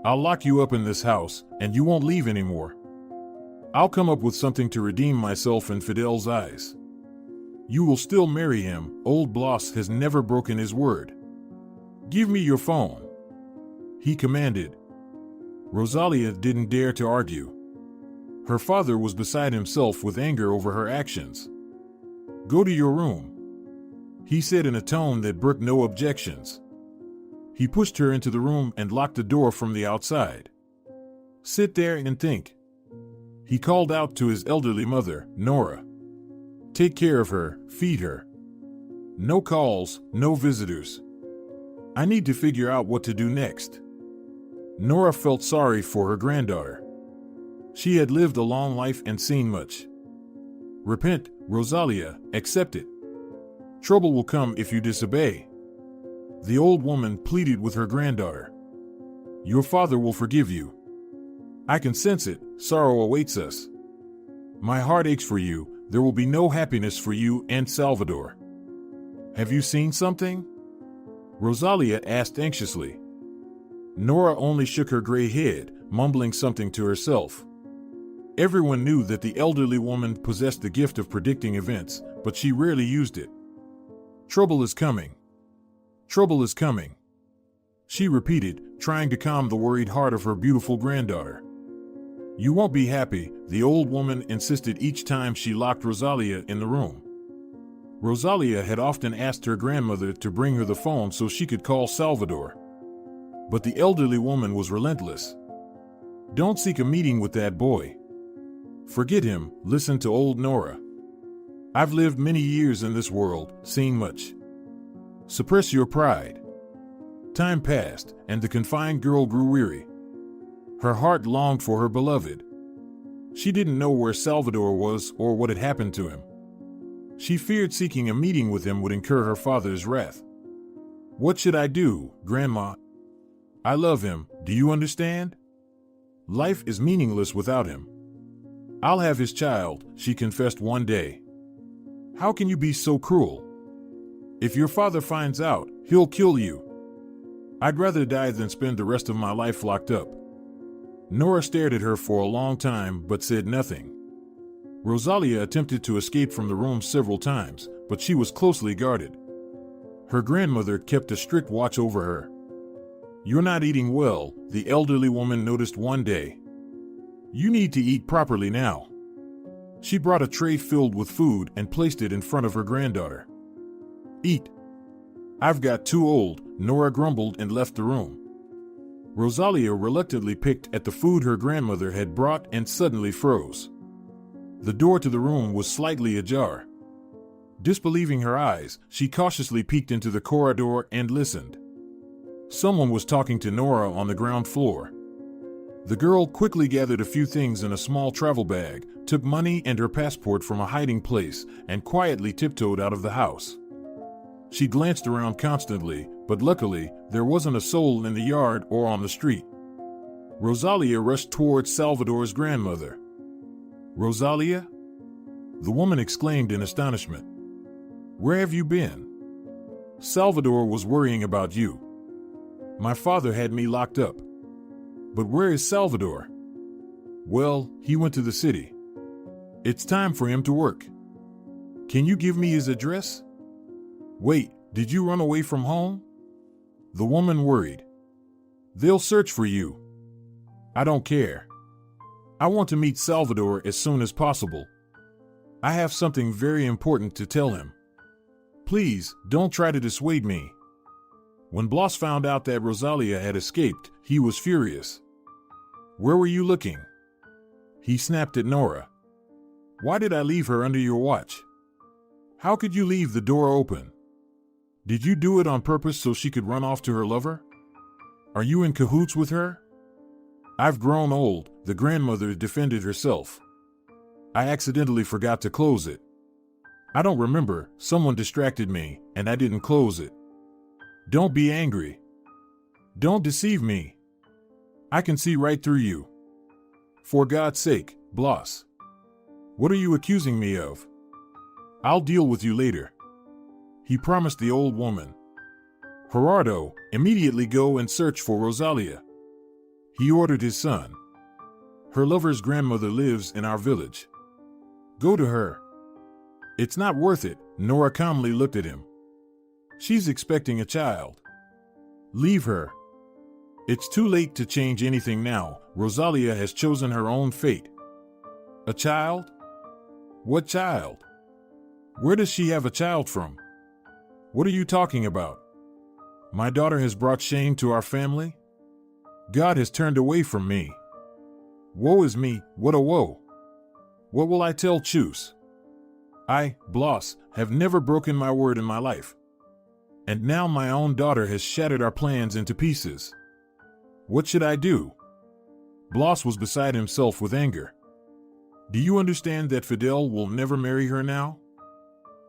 I'll lock you up in this house, and you won't leave anymore. I'll come up with something to redeem myself in Fidel's eyes. You will still marry him, old Blas has never broken his word. Give me your phone," he commanded. Rosalia didn't dare to argue. Her father was beside himself with anger over her actions. "Go to your room," he said in a tone that brooked no objections. He pushed her into the room and locked the door from the outside. "Sit there and think," he called out to his elderly mother, Nora. "Take care of her, feed her. No calls, no visitors. I need to figure out what to do next." Nora felt sorry for her granddaughter. She had lived a long life and seen much. "Repent, Rosalia, accept it. Trouble will come if you disobey." The old woman pleaded with her granddaughter. "Your father will forgive you. I can sense it, sorrow awaits us. My heart aches for you, there will be no happiness for you and Salvador." "Have you seen something?" Rosalia asked anxiously. Nora only shook her gray head, mumbling something to herself. Everyone knew that the elderly woman possessed the gift of predicting events, but she rarely used it. "Trouble is coming. Trouble is coming," she repeated, trying to calm the worried heart of her beautiful granddaughter. You won't be happy, the old woman insisted each time she locked Rosalia in the room. Rosalia had often asked her grandmother to bring her the phone so she could call Salvador. But the elderly woman was relentless. Don't seek a meeting with that boy. Forget him, listen to old Nora. I've lived many years in this world, seen much. Suppress your pride. Time passed, and the confined girl grew weary. Her heart longed for her beloved. She didn't know where Salvador was or what had happened to him. She feared seeking a meeting with him would incur her father's wrath. What should I do, Grandma? I love him, do you understand? Life is meaningless without him. I'll have his child, she confessed one day. How can you be so cruel? If your father finds out, he'll kill you. I'd rather die than spend the rest of my life locked up. Nora stared at her for a long time but said nothing. Rosalia attempted to escape from the room several times, but she was closely guarded. Her grandmother kept a strict watch over her. You're not eating well, the elderly woman noticed one day. You need to eat properly now. She brought a tray filled with food and placed it in front of her granddaughter. Eat. I've got too old, Nora grumbled and left the room. Rosalia reluctantly picked at the food her grandmother had brought and suddenly froze. The door to the room was slightly ajar. Disbelieving her eyes, she cautiously peeked into the corridor and listened. Someone was talking to Nora on the ground floor. The girl quickly gathered a few things in a small travel bag, took money and her passport from a hiding place, and quietly tiptoed out of the house. She glanced around constantly, but luckily, there wasn't a soul in the yard or on the street. Rosalia rushed towards Salvador's grandmother. Rosalia? The woman exclaimed in astonishment. Where have you been? Salvador was worrying about you. My father had me locked up. But where is Salvador? Well, he went to the city. It's time for him to work. Can you give me his address? Wait, did you run away from home? The woman worried. They'll search for you. I don't care. I want to meet Salvador as soon as possible. I have something very important to tell him. Please, don't try to dissuade me. When Blas found out that Rosalia had escaped, he was furious. Where were you looking? He snapped at Nora. Why did I leave her under your watch? How could you leave the door open? Did you do it on purpose so she could run off to her lover? Are you in cahoots with her? I've grown old, the grandmother defended herself. I accidentally forgot to close it. I don't remember, someone distracted me, and I didn't close it. Don't be angry. Don't deceive me. I can see right through you. For God's sake, Blas. What are you accusing me of? I'll deal with you later. He promised the old woman. Gerardo, immediately go and search for Rosalia. He ordered his son. Her lover's grandmother lives in our village. Go to her. It's not worth it, Nora calmly looked at him. She's expecting a child. Leave her. It's too late to change anything now. Rosalia has chosen her own fate. A child? What child? Where does she have a child from? What are you talking about? My daughter has brought shame to our family? God has turned away from me. Woe is me, what a woe. What will I tell Chus? I, Blas, have never broken my word in my life. And now my own daughter has shattered our plans into pieces. What should I do? Blas was beside himself with anger. Do you understand that Fidel will never marry her now?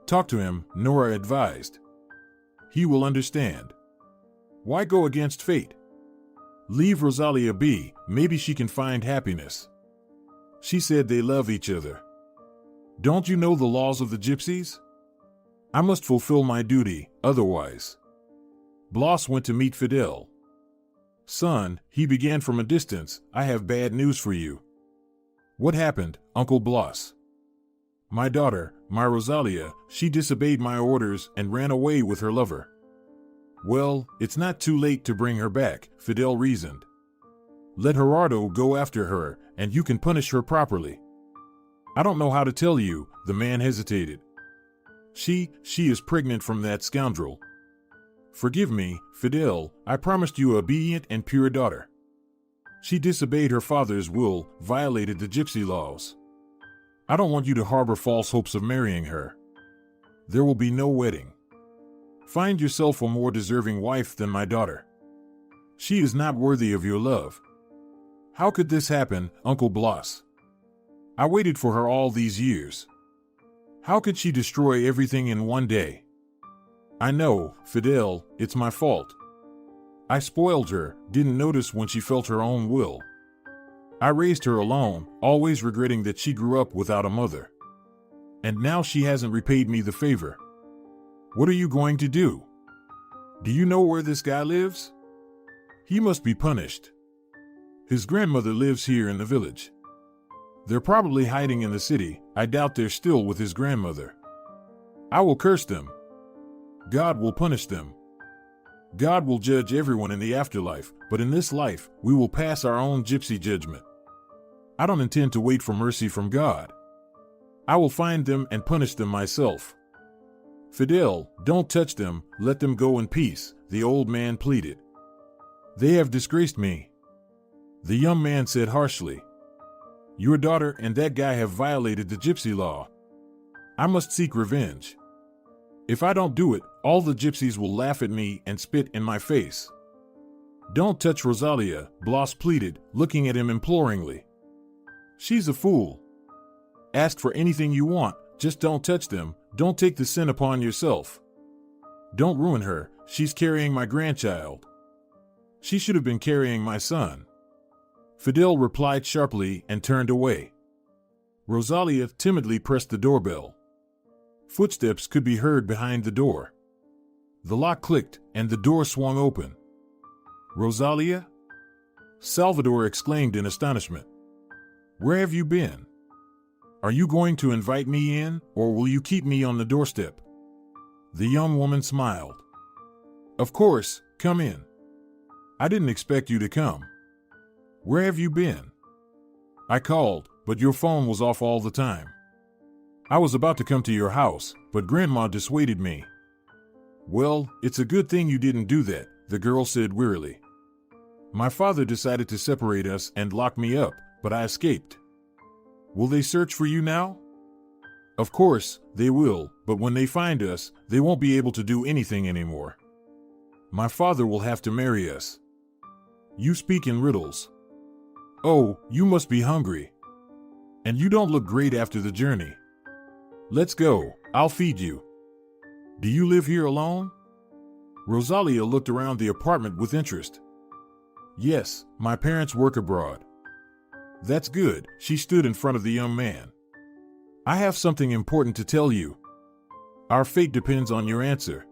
Talk to him, Nora advised. He will understand. Why go against fate? Leave Rosalia be, maybe she can find happiness. She said they love each other. Don't you know the laws of the gypsies? I must fulfill my duty, otherwise. Blas went to meet Fidel. Son, he began from a distance, I have bad news for you. What happened, Uncle Blas? My daughter, my Rosalia, she disobeyed my orders and ran away with her lover. Well, it's not too late to bring her back, Fidel reasoned. Let Gerardo go after her, and you can punish her properly. I don't know how to tell you, the man hesitated. She is pregnant from that scoundrel. Forgive me, Fidel, I promised you an obedient and pure daughter. She disobeyed her father's will, violated the gypsy laws. I don't want you to harbor false hopes of marrying her. There will be no wedding. Find yourself a more deserving wife than my daughter. She is not worthy of your love. How could this happen, Uncle Blas? I waited for her all these years. How could she destroy everything in one day? I know, Fidel, it's my fault. I spoiled her, didn't notice when she felt her own will. I raised her alone, always regretting that she grew up without a mother. And now she hasn't repaid me the favor. What are you going to do? Do you know where this guy lives? He must be punished. His grandmother lives here in the village. They're probably hiding in the city. I doubt they're still with his grandmother. I will curse them. God will punish them. God will judge everyone in the afterlife, but in this life, we will pass our own gypsy judgment. I don't intend to wait for mercy from God. I will find them and punish them myself. Fidel, don't touch them, let them go in peace, the old man pleaded. They have disgraced me. The young man said harshly. Your daughter and that guy have violated the gypsy law. I must seek revenge. If I don't do it, all the gypsies will laugh at me and spit in my face. Don't touch Rosalia, Blas pleaded, looking at him imploringly. She's a fool. Ask for anything you want, just don't touch them, don't take the sin upon yourself. Don't ruin her, she's carrying my grandchild. She should have been carrying my son. Fidel replied sharply and turned away. Rosalia timidly pressed the doorbell. Footsteps could be heard behind the door. The lock clicked and the door swung open. Rosalia? Salvador exclaimed in astonishment. Where have you been? Are you going to invite me in, or will you keep me on the doorstep? The young woman smiled. Of course, come in. I didn't expect you to come. Where have you been? I called, but your phone was off all the time. I was about to come to your house, but Grandma dissuaded me. Well, it's a good thing you didn't do that, the girl said wearily. My father decided to separate us and lock me up, but I escaped. Will they search for you now? Of course, they will, but when they find us, they won't be able to do anything anymore. My father will have to marry us. You speak in riddles. Oh, you must be hungry. And you don't look great after the journey. Let's go, I'll feed you. Do you live here alone? Rosalia looked around the apartment with interest. Yes, my parents work abroad. That's good, she stood in front of the young man. I have something important to tell you. Our fate depends on your answer.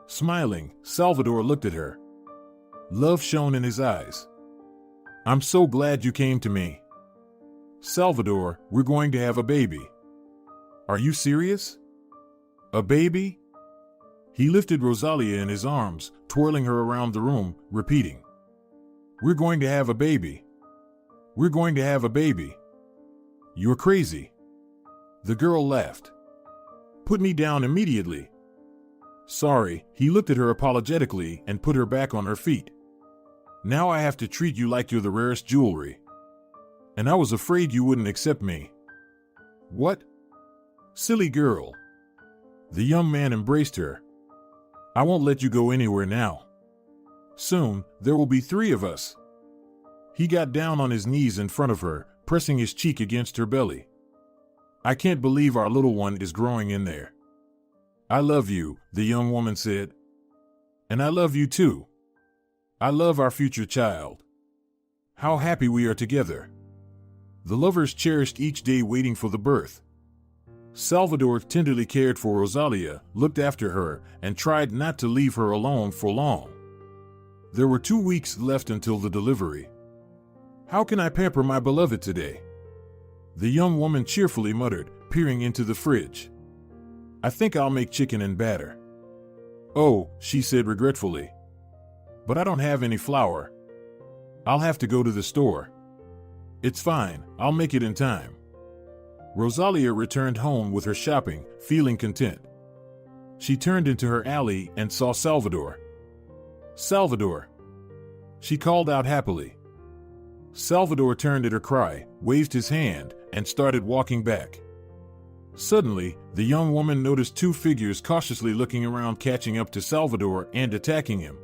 Smiling, Salvador looked at her. Love shone in his eyes. I'm so glad you came to me. Salvador, we're going to have a baby. Are you serious? A baby? He lifted Rosalia in his arms, twirling her around the room, repeating. We're going to have a baby. We're going to have a baby. You're crazy. The girl laughed. Put me down immediately. Sorry, he looked at her apologetically and put her back on her feet. Now I have to treat you like you're the rarest jewelry. And I was afraid you wouldn't accept me. What? Silly girl. The young man embraced her. I won't let you go anywhere now. Soon, there will be 3 of us. He got down on his knees in front of her, pressing his cheek against her belly. I can't believe our little one is growing in there. I love you, the young woman said. And I love you too. I love our future child. How happy we are together. The lovers cherished each day waiting for the birth. Salvador tenderly cared for Rosalia, looked after her, and tried not to leave her alone for long. There were 2 weeks left until the delivery. How can I pamper my beloved today? The young woman cheerfully muttered, peering into the fridge. I think I'll make chicken and batter. Oh, she said regretfully. But I don't have any flour. I'll have to go to the store. It's fine, I'll make it in time. Rosalia returned home with her shopping, feeling content. She turned into her alley and saw Salvador. Salvador! She called out happily. Salvador turned at her cry, waved his hand, and started walking back. Suddenly, the young woman noticed two figures cautiously looking around, catching up to Salvador and attacking him.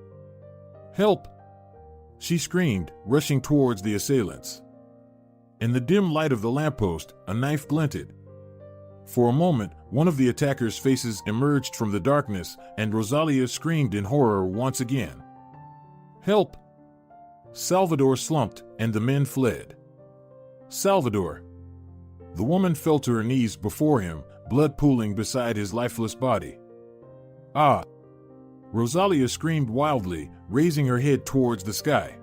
Help! She screamed, rushing towards the assailants. In the dim light of the lamppost, a knife glinted. For a moment, one of the attackers' faces emerged from the darkness, and Rosalia screamed in horror once again. Help! Salvador slumped, and the men fled. Salvador! The woman fell to her knees before him, blood pooling beside his lifeless body. Ah! Rosalia screamed wildly, raising her head towards the sky.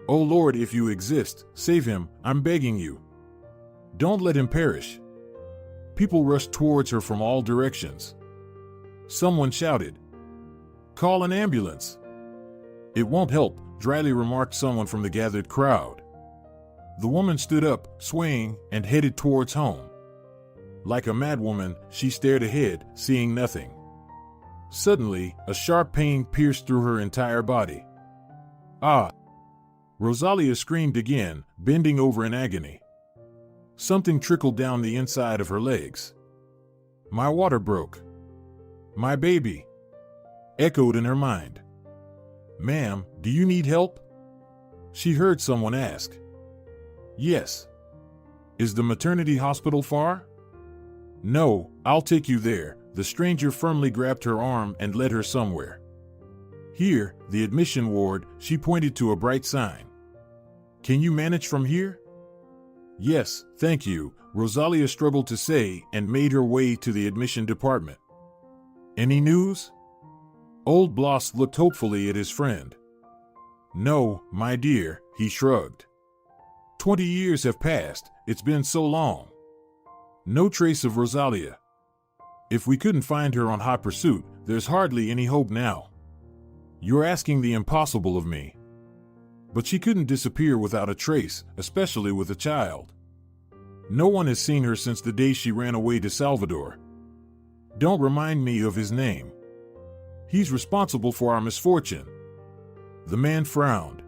Oh Lord, if you exist, save him, I'm begging you. Don't let him perish. People rushed towards her from all directions. Someone shouted, "Call an ambulance." It won't help, dryly remarked someone from the gathered crowd. The woman stood up, swaying, and headed towards home. Like a madwoman, she stared ahead, seeing nothing. Suddenly, a sharp pain pierced through her entire body. Ah! Rosalia screamed again, bending over in agony. Something trickled down the inside of her legs. My water broke. My baby! Echoed in her mind. Ma'am, do you need help? She heard someone ask. Yes. Is the maternity hospital far? No, I'll take you there. The stranger firmly grabbed her arm and led her somewhere. Here, the admission ward, she pointed to a bright sign. Can you manage from here? Yes, thank you, Rosalia struggled to say and made her way to the admission department. Any news? Old Bloss looked hopefully at his friend. No, my dear, he shrugged. 20 years have passed, it's been so long. No trace of Rosalia. If we couldn't find her on hot pursuit, there's hardly any hope now. You're asking the impossible of me. But she couldn't disappear without a trace, especially with a child. No one has seen her since the day she ran away to Salvador. Don't remind me of his name. He's responsible for our misfortune. The man frowned.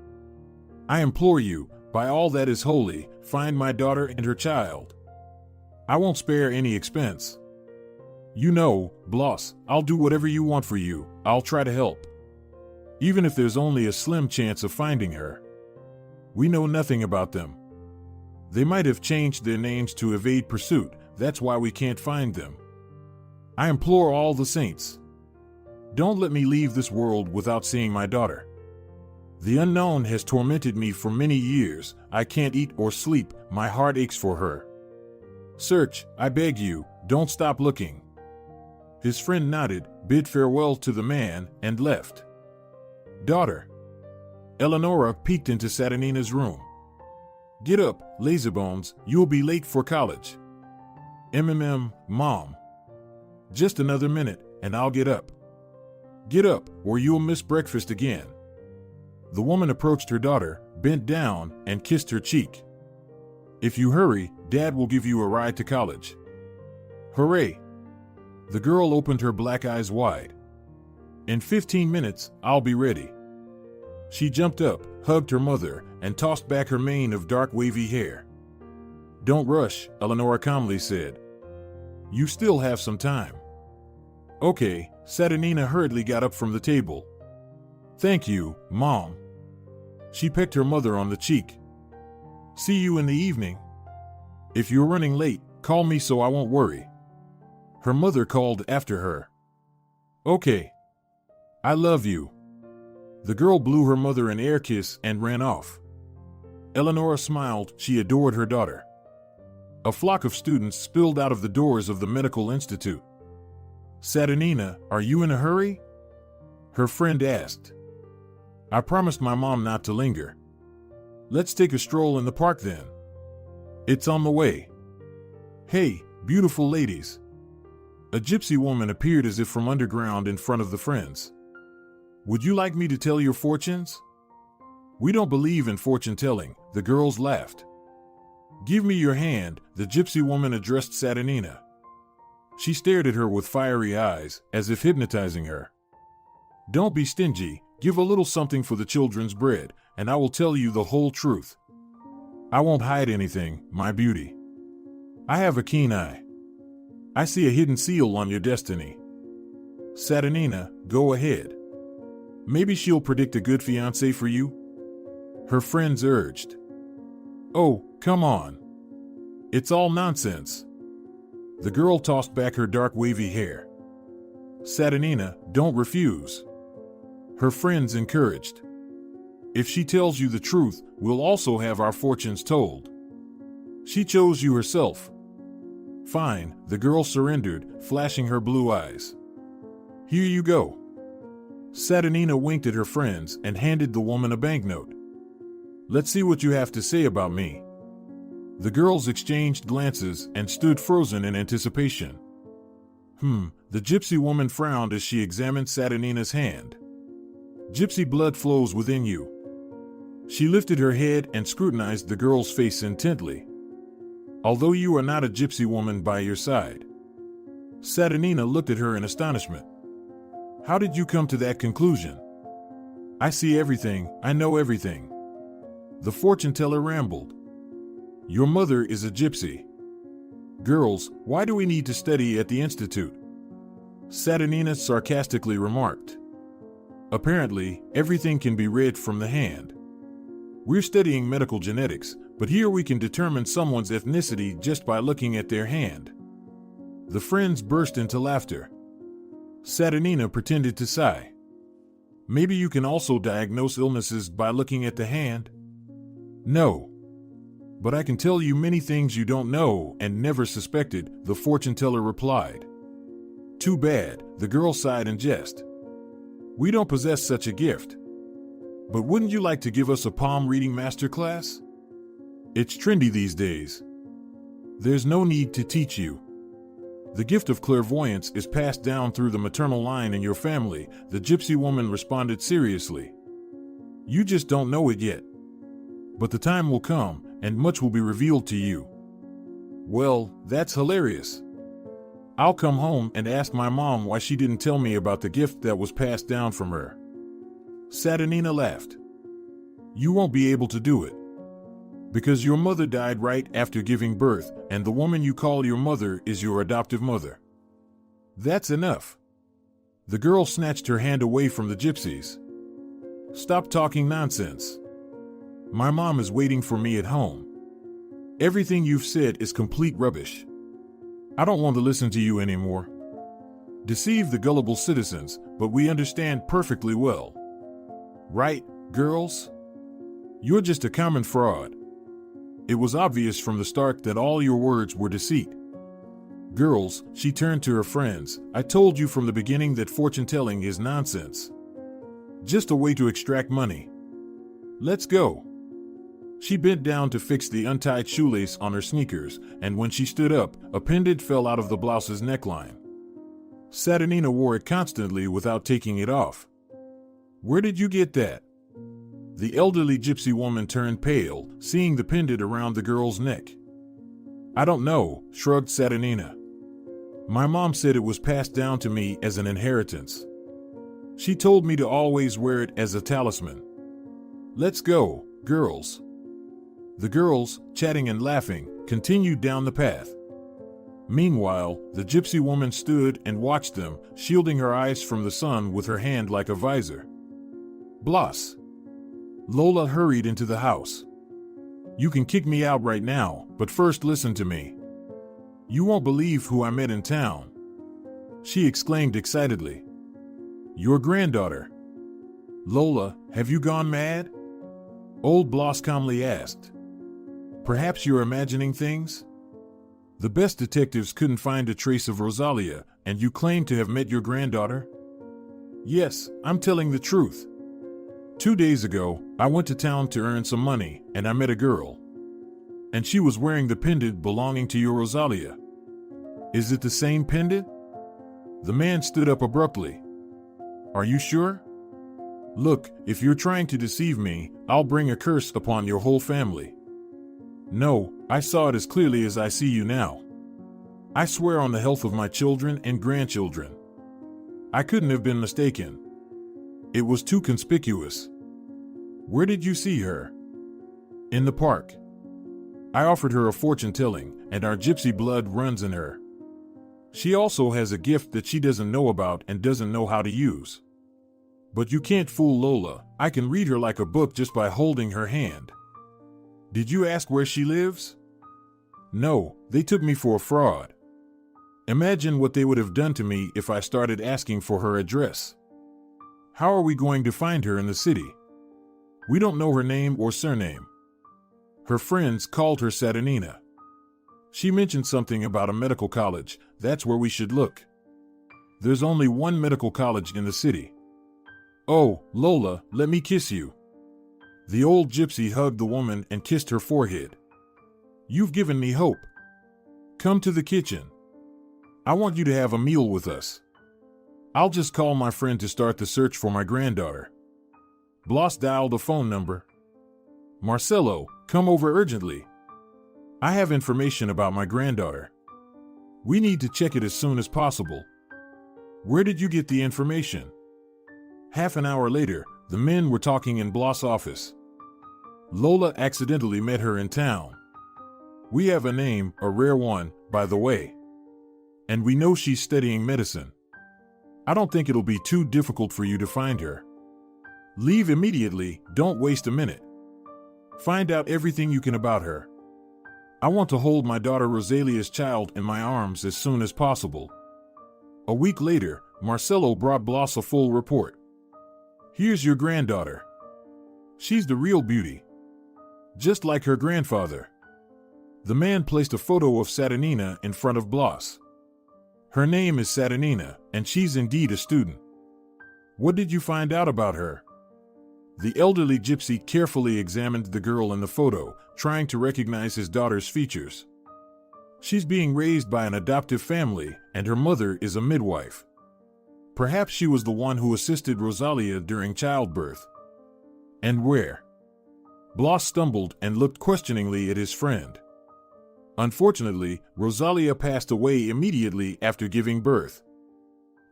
I implore you, by all that is holy, find my daughter and her child. I won't spare any expense. You know, Bloss, I'll do whatever you want for you. I'll try to help. Even if there's only a slim chance of finding her. We know nothing about them. They might have changed their names to evade pursuit, that's why we can't find them. I implore all the saints. Don't let me leave this world without seeing my daughter. The unknown has tormented me for many years. I can't eat or sleep, my heart aches for her. Search, I beg you, don't stop looking. His friend nodded, bid farewell to the man, and left. Daughter. Eleonora peeked into Saturnina's room. Get up, lazybones, you'll be late for college. Mom. Just another minute, and I'll get up. Get up, or you'll miss breakfast again. The woman approached her daughter, bent down, and kissed her cheek. If you hurry, Dad will give you a ride to college. Hooray! The girl opened her black eyes wide. In 15 minutes, I'll be ready. She jumped up, hugged her mother, and tossed back her mane of dark wavy hair. Don't rush, Eleonora calmly said. You still have some time. Okay, Saturnina hurriedly got up from the table. Thank you, Mom. She pecked her mother on the cheek. See you in the evening. If you're running late, call me so I won't worry. Her mother called after her. Okay. I love you. The girl blew her mother an air kiss and ran off. Eleonora smiled, she adored her daughter. A flock of students spilled out of the doors of the medical institute. Saturnina, are you in a hurry? Her friend asked. I promised my mom not to linger. Let's take a stroll in the park then. It's on the way. Hey, beautiful ladies. A gypsy woman appeared as if from underground in front of the friends. Would you like me to tell your fortunes? We don't believe in fortune telling, the girls laughed. Give me your hand, the gypsy woman addressed Saturnina. She stared at her with fiery eyes, as if hypnotizing her. Don't be stingy, give a little something for the children's bread, and I will tell you the whole truth. I won't hide anything, my beauty. I have a keen eye. I see a hidden seal on your destiny. Saturnina, go ahead. Maybe she'll predict a good fiancé for you? Her friends urged. Oh, come on. It's all nonsense. The girl tossed back her dark wavy hair. Saturnina, don't refuse. Her friends encouraged. If she tells you the truth, we'll also have our fortunes told. She chose you herself. Fine, the girl surrendered, flashing her blue eyes. Here you go. Saturnina winked at her friends and handed the woman a banknote. Let's see what you have to say about me. The girls exchanged glances and stood frozen in anticipation. The gypsy woman frowned as she examined Saturnina's hand. Gypsy blood flows within you. She lifted her head and scrutinized the girl's face intently. Although you are not a gypsy woman by your side. Saturnina looked at her in astonishment. How did you come to that conclusion? I see everything, I know everything. The fortune teller rambled. Your mother is a gypsy. Girls, why do we need to study at the institute? Saturnina sarcastically remarked. Apparently, everything can be read from the hand. We're studying medical genetics, but here we can determine someone's ethnicity just by looking at their hand. The friends burst into laughter. Saturnina pretended to sigh. Maybe you can also diagnose illnesses by looking at the hand? No. But I can tell you many things you don't know and never suspected, the fortune teller replied. Too bad, the girl sighed in jest. We don't possess such a gift. But wouldn't you like to give us a palm reading masterclass? It's trendy these days. There's no need to teach you. The gift of clairvoyance is passed down through the maternal line in your family, the gypsy woman responded seriously. You just don't know it yet. But the time will come, and much will be revealed to you. Well, that's hilarious. I'll come home and ask my mom why she didn't tell me about the gift that was passed down from her. Saturnina laughed. You won't be able to do it. Because your mother died right after giving birth, and the woman you call your mother is your adoptive mother. That's enough. The girl snatched her hand away from the gypsies. Stop talking nonsense. My mom is waiting for me at home. Everything you've said is complete rubbish. I don't want to listen to you anymore. Deceive the gullible citizens, but we understand perfectly well. Right, girls? You're just a common fraud. It was obvious from the start that all your words were deceit. Girls, she turned to her friends, I told you from the beginning that fortune-telling is nonsense. Just a way to extract money. Let's go. She bent down to fix the untied shoelace on her sneakers, and when she stood up, a pendant fell out of the blouse's neckline. Saturnina wore it constantly without taking it off. Where did you get that? The elderly gypsy woman turned pale, seeing the pendant around the girl's neck. I don't know, shrugged Saturnina. My mom said it was passed down to me as an inheritance. She told me to always wear it as a talisman. Let's go, girls. The girls, chatting and laughing, continued down the path. Meanwhile, the gypsy woman stood and watched them, shielding her eyes from the sun with her hand like a visor. Bloss. Lola hurried into the house. You can kick me out right now, but first listen to me. You won't believe who I met in town. She exclaimed excitedly. Your granddaughter. Lola, have you gone mad? Old Bloss calmly asked. Perhaps you're imagining things? The best detectives couldn't find a trace of Rosalia, and you claim to have met your granddaughter? Yes, I'm telling the truth. 2 days ago, I went to town to earn some money, and I met a girl. And she was wearing the pendant belonging to your Rosalia. Is it the same pendant? The man stood up abruptly. Are you sure? Look, if you're trying to deceive me, I'll bring a curse upon your whole family. No, I saw it as clearly as I see you now. I swear on the health of my children and grandchildren. I couldn't have been mistaken. It was too conspicuous. Where did you see her? In the park. I offered her a fortune-telling, and our gypsy blood runs in her. She also has a gift that she doesn't know about and doesn't know how to use. But you can't fool Lola. I can read her like a book just by holding her hand. Did you ask where she lives? No, they took me for a fraud. Imagine what they would have done to me if I started asking for her address. How are we going to find her in the city? We don't know her name or surname. Her friends called her Saturnina. She mentioned something about a medical college. That's where we should look. There's only one medical college in the city. Oh, Lola, let me kiss you. The old gypsy hugged the woman and kissed her forehead. You've given me hope. Come to the kitchen. I want you to have a meal with us. I'll just call my friend to start the search for my granddaughter. Bloss dialed a phone number. Marcelo, come over urgently. I have information about my granddaughter. We need to check it as soon as possible. Where did you get the information? Half an hour later, the men were talking in Bloss' office. Lola accidentally met her in town. We have a name, a rare one, by the way. And we know she's studying medicine. I don't think it'll be too difficult for you to find her. Leave immediately, don't waste a minute. Find out everything you can about her. I want to hold my daughter Rosalia's child in my arms as soon as possible. A week later, Marcelo brought Bloss a full report. Here's your granddaughter. She's the real beauty. Just like her grandfather. The man placed a photo of Saturnina in front of Bloss. Her name is Saturnina, and she's indeed a student. What did you find out about her? The elderly gypsy carefully examined the girl in the photo, trying to recognize his daughter's features. She's being raised by an adoptive family, and her mother is a midwife. Perhaps she was the one who assisted Rosalia during childbirth. And where? Bloss stumbled and looked questioningly at his friend. Unfortunately, Rosalia passed away immediately after giving birth.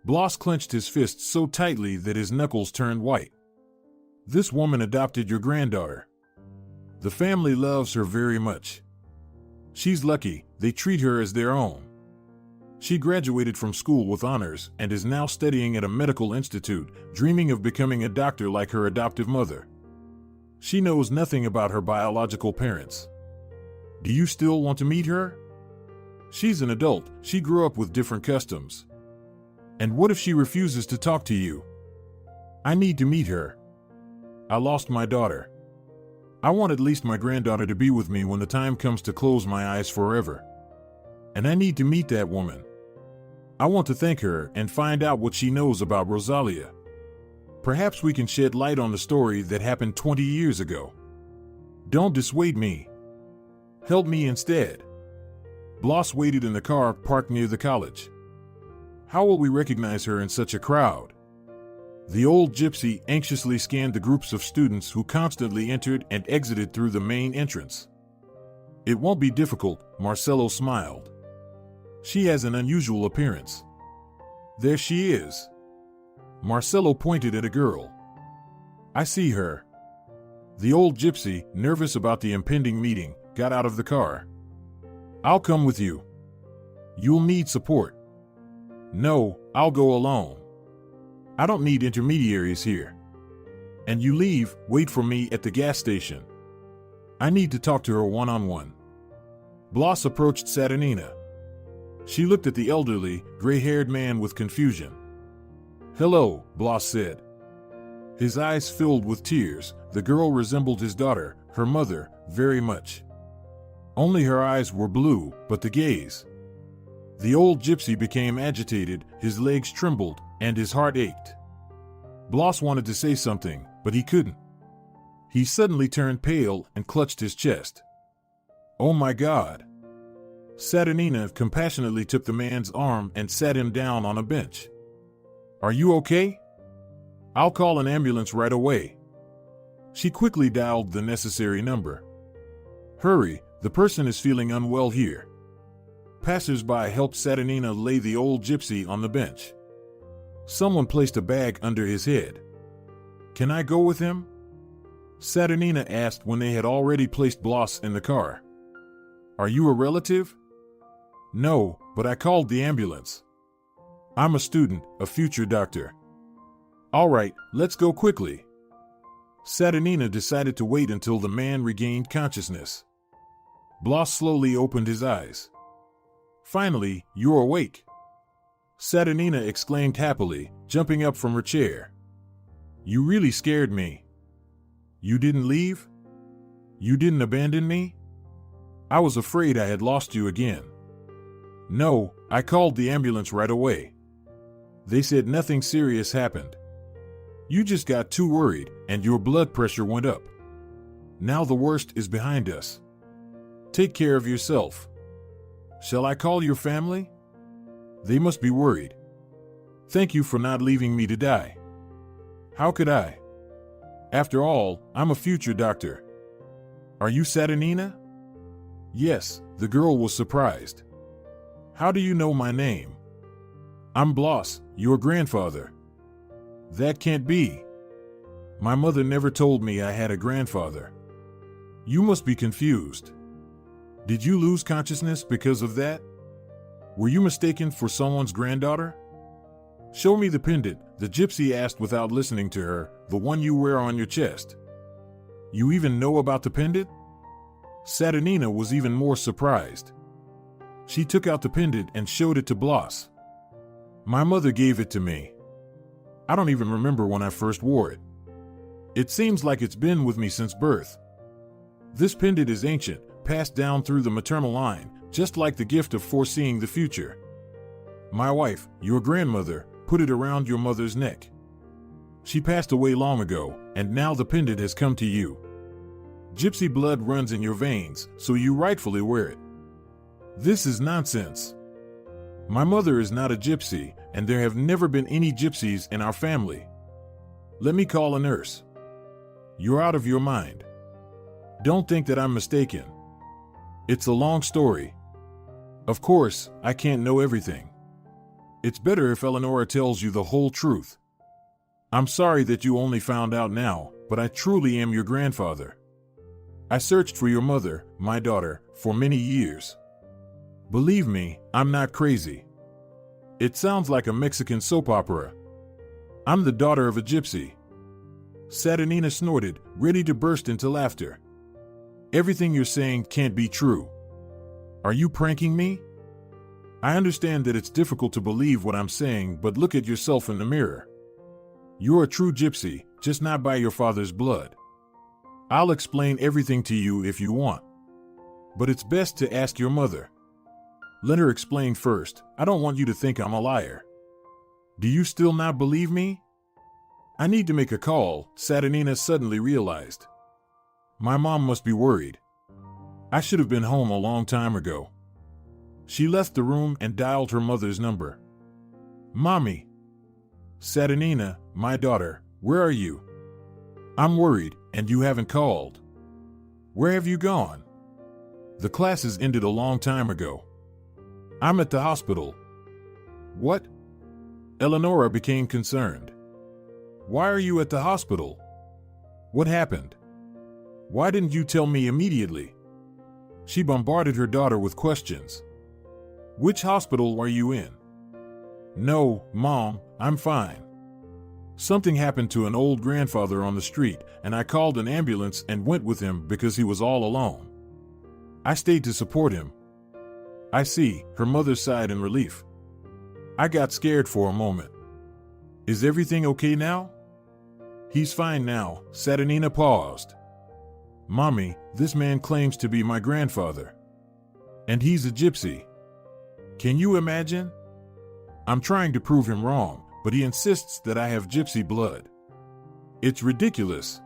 Bloss clenched his fists so tightly that his knuckles turned white. This woman adopted your granddaughter. The family loves her very much. She's lucky, they treat her as their own. She graduated from school with honors and is now studying at a medical institute, dreaming of becoming a doctor like her adoptive mother. She knows nothing about her biological parents. Do you still want to meet her? She's an adult, she grew up with different customs. And what if she refuses to talk to you? I need to meet her. I lost my daughter. I want at least my granddaughter to be with me when the time comes to close my eyes forever. And I need to meet that woman. I want to thank her and find out what she knows about Rosalia. Perhaps we can shed light on the story that happened 20 years ago. Don't dissuade me. Help me instead. Bloss waited in the car parked near the college. How will we recognize her in such a crowd? The old gypsy anxiously scanned the groups of students who constantly entered and exited through the main entrance. It won't be difficult, Marcelo smiled. She has an unusual appearance. There she is. Marcelo pointed at a girl. I see her. The old gypsy, nervous about the impending meeting, got out of the car. I'll come with you. You'll need support. No, I'll go alone. I don't need intermediaries here. And you leave, wait for me at the gas station. I need to talk to her one-on-one. Bloss approached Saturnina. She looked at the elderly, gray-haired man with confusion. Hello, Bloss said. His eyes filled with tears. The girl resembled his daughter, her mother, very much. Only her eyes were blue, but the gaze. The old gypsy became agitated, his legs trembled, and his heart ached. Bloss wanted to say something, but he couldn't. He suddenly turned pale and clutched his chest. Oh my God! Saturnina compassionately took the man's arm and sat him down on a bench. Are you okay? I'll call an ambulance right away. She quickly dialed the necessary number. Hurry, The person is feeling unwell here. Passers-by helped Saturnina lay the old gypsy on the bench. Someone placed a bag under his head. Can I go with him? Saturnina asked when they had already placed Bloss in the car. Are you a relative? No, but I called the ambulance. I'm a student, a future doctor. All right, let's go quickly. Saturnina decided to wait until the man regained consciousness. Bloss slowly opened his eyes. Finally, you're awake. Saturnina exclaimed happily, jumping up from her chair. You really scared me. You didn't leave? You didn't abandon me? I was afraid I had lost you again. No, I called the ambulance right away. They said nothing serious happened. You just got too worried and your blood pressure went up. Now the worst is behind us. Take care of yourself. Shall I call your family? They must be worried. Thank you for not leaving me to die. How could I? After all, I'm a future doctor. Are you Saturnina? Yes, the girl was surprised. How do you know my name? I'm Bloss, your grandfather. That can't be. My mother never told me I had a grandfather. You must be confused. Did you lose consciousness because of that? Were you mistaken for someone's granddaughter? Show me the pendant, the gypsy asked without listening to her, the one you wear on your chest. You even know about the pendant? Saturnina was even more surprised. She took out the pendant and showed it to Bloss. My mother gave it to me. I don't even remember when I first wore it. It seems like it's been with me since birth. This pendant is ancient, passed down through the maternal line, just like the gift of foreseeing the future. My wife, your grandmother, put it around your mother's neck. She passed away long ago, and now the pendant has come to you. Gypsy blood runs in your veins, so you rightfully wear it. This is nonsense. My mother is not a gypsy, and there have never been any gypsies in our family. Let me call a nurse. You're out of your mind. Don't think that I'm mistaken. It's a long story. Of course, I can't know everything. It's better if Eleonora tells you the whole truth. I'm sorry that you only found out now, but I truly am your grandfather. I searched for your mother, my daughter, for many years. Believe me, I'm not crazy. It sounds like a Mexican soap opera. I'm the daughter of a gypsy. Saturnina snorted, ready to burst into laughter. Everything you're saying can't be true. Are you pranking me? I understand that it's difficult to believe what I'm saying, but look at yourself in the mirror. You're a true gypsy, just not by your father's blood. I'll explain everything to you if you want. But it's best to ask your mother. Let her explain first. I don't want you to think I'm a liar. Do you still not believe me? I need to make a call, Saturnina suddenly realized. My mom must be worried. I should have been home a long time ago. She left the room and dialed her mother's number. Mommy. Saturnina, my daughter, where are you? I'm worried, and you haven't called. Where have you gone? The classes ended a long time ago. I'm at the hospital. What? Eleonora became concerned. Why are you at the hospital? What happened? Why didn't you tell me immediately? She bombarded her daughter with questions. Which hospital are you in? No, Mom, I'm fine. Something happened to an old grandfather on the street, and I called an ambulance and went with him because he was all alone. I stayed to support him. I see, her mother sighed in relief. I got scared for a moment. Is everything okay now? He's fine now, Saturnina paused. Mommy, this man claims to be my grandfather. And he's a gypsy. Can you imagine? I'm trying to prove him wrong, but he insists that I have gypsy blood. It's ridiculous.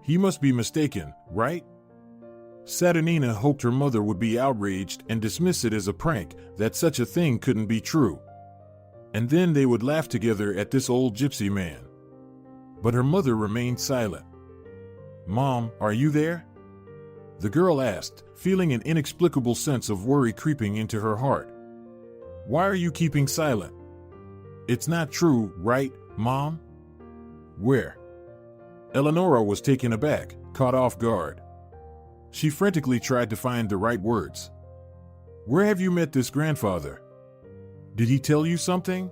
He must be mistaken, right? Saturnina hoped her mother would be outraged and dismiss it as a prank, that such a thing couldn't be true. And then they would laugh together at this old gypsy man. But her mother remained silent. Mom, are you there? The girl asked, feeling an inexplicable sense of worry creeping into her heart. Why are you keeping silent? It's not true, right, Mom? Where? Eleonora was taken aback, caught off guard. She frantically tried to find the right words. Where have you met this grandfather? Did he tell you something?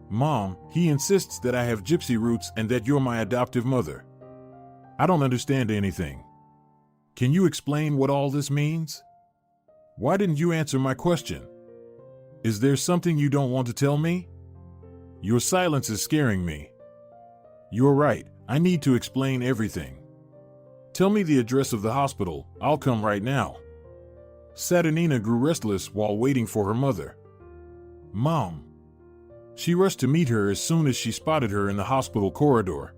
Mom, he insists that I have gypsy roots and that you're my adoptive mother. I don't understand anything. Can you explain what all this means? Why didn't you answer my question? Is there something you don't want to tell me? Your silence is scaring me. You're right, I need to explain everything. Tell me the address of the hospital, I'll come right now. Saturnina grew restless while waiting for her mother. Mom. She rushed to meet her as soon as she spotted her in the hospital corridor.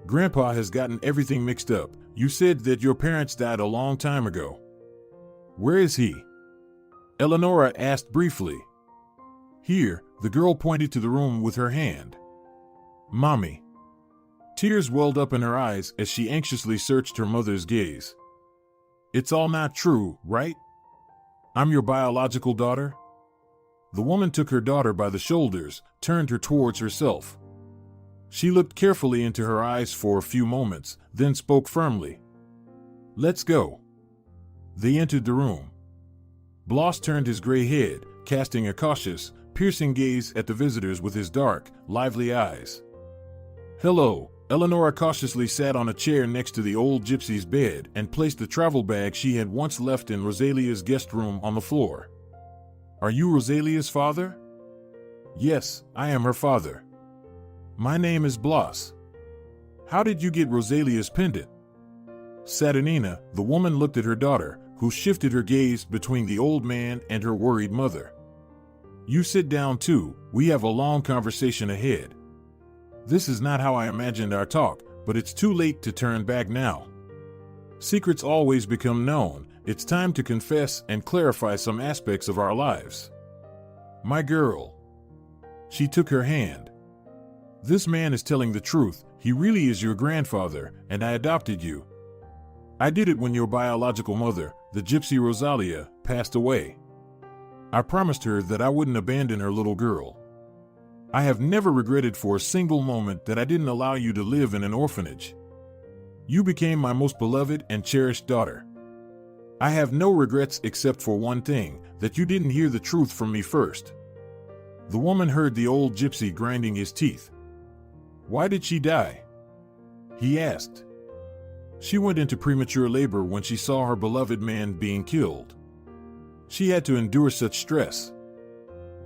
Grandpa has gotten everything mixed up. You said that your parents died a long time ago. Where is he? Eleonora asked briefly. Here, the girl pointed to the room with her hand. Mommy. Tears welled up in her eyes as she anxiously searched her mother's gaze. It's all not true, right? I'm your biological daughter? The woman took her daughter by the shoulders, turned her towards herself. She looked carefully into her eyes for a few moments, then spoke firmly. Let's go. They entered the room. Bloss turned his gray head, casting a cautious, piercing gaze at the visitors with his dark, lively eyes. Hello. Eleonora cautiously sat on a chair next to the old gypsy's bed and placed the travel bag she had once left in Rosalia's guest room on the floor. Are you Rosalia's father? Yes, I am her father. My name is Bloss. How did you get Rosalia's pendant? Saturnina, the woman looked at her daughter, who shifted her gaze between the old man and her worried mother. You sit down too, we have a long conversation ahead. This is not how I imagined our talk, but it's too late to turn back now. Secrets always become known. It's time to confess and clarify some aspects of our lives. My girl. She took her hand. This man is telling the truth. He really is your grandfather, and I adopted you. I did it when your biological mother, the gypsy Rosalia, passed away. I promised her that I wouldn't abandon her little girl. I have never regretted for a single moment that I didn't allow you to live in an orphanage. You became my most beloved and cherished daughter. I have no regrets except for one thing, that you didn't hear the truth from me first. The woman heard the old gypsy grinding his teeth. Why did she die? He asked. She went into premature labor when she saw her beloved man being killed. She had to endure such stress.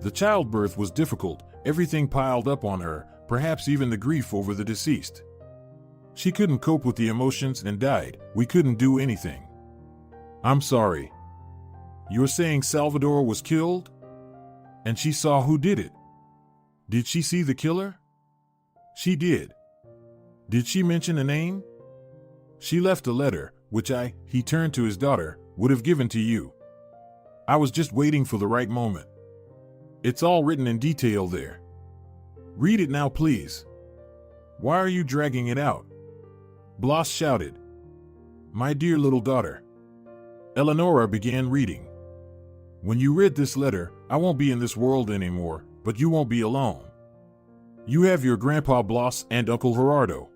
The childbirth was difficult. Everything piled up on her, perhaps even the grief over the deceased. She couldn't cope with the emotions and died. We couldn't do anything. I'm sorry. You're saying Salvador was killed? And she saw who did it. Did she see the killer? She did. Did she mention a name? She left a letter, which he turned to his daughter, would have given to you. I was just waiting for the right moment. It's all written in detail there. Read it now, please. Why are you dragging it out? Bloss shouted. My dear little daughter. Eleonora began reading. When you read this letter, I won't be in this world anymore, but you won't be alone. You have your Grandpa Bloss and Uncle Gerardo.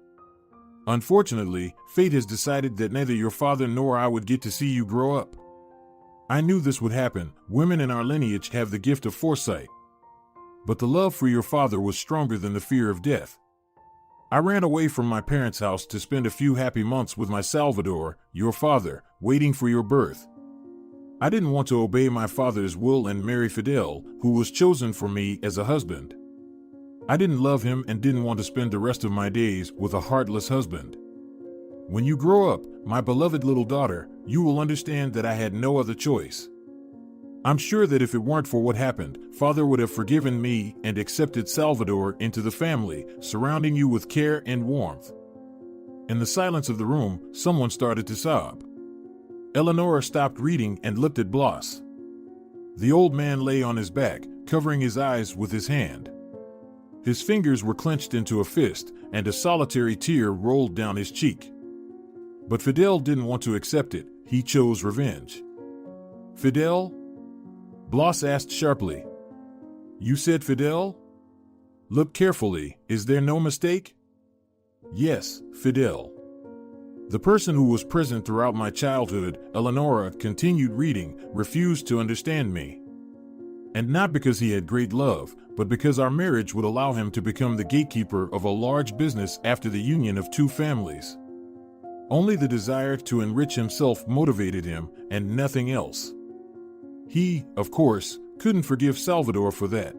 Unfortunately, fate has decided that neither your father nor I would get to see you grow up. I knew this would happen. Women in our lineage have the gift of foresight. But the love for your father was stronger than the fear of death. I ran away from my parents' house to spend a few happy months with my Salvador, your father, waiting for your birth. I didn't want to obey my father's will and marry Fidel, who was chosen for me as a husband. I didn't love him and didn't want to spend the rest of my days with a heartless husband. When you grow up, my beloved little daughter, you will understand that I had no other choice. I'm sure that if it weren't for what happened, Father would have forgiven me and accepted Salvador into the family, surrounding you with care and warmth. In the silence of the room, someone started to sob. Eleonora stopped reading and looked at Bloss. The old man lay on his back, covering his eyes with his hand. His fingers were clenched into a fist, and a solitary tear rolled down his cheek. But Fidel didn't want to accept it. He chose revenge. Fidel? Blas asked sharply. You said Fidel? Look carefully, is there no mistake? Yes, Fidel. The person who was present throughout my childhood, Eleonora, continued reading, refused to understand me. And not because he had great love, but because our marriage would allow him to become the gatekeeper of a large business after the union of two families. Only the desire to enrich himself motivated him, and nothing else. He, of course, couldn't forgive Salvador for that.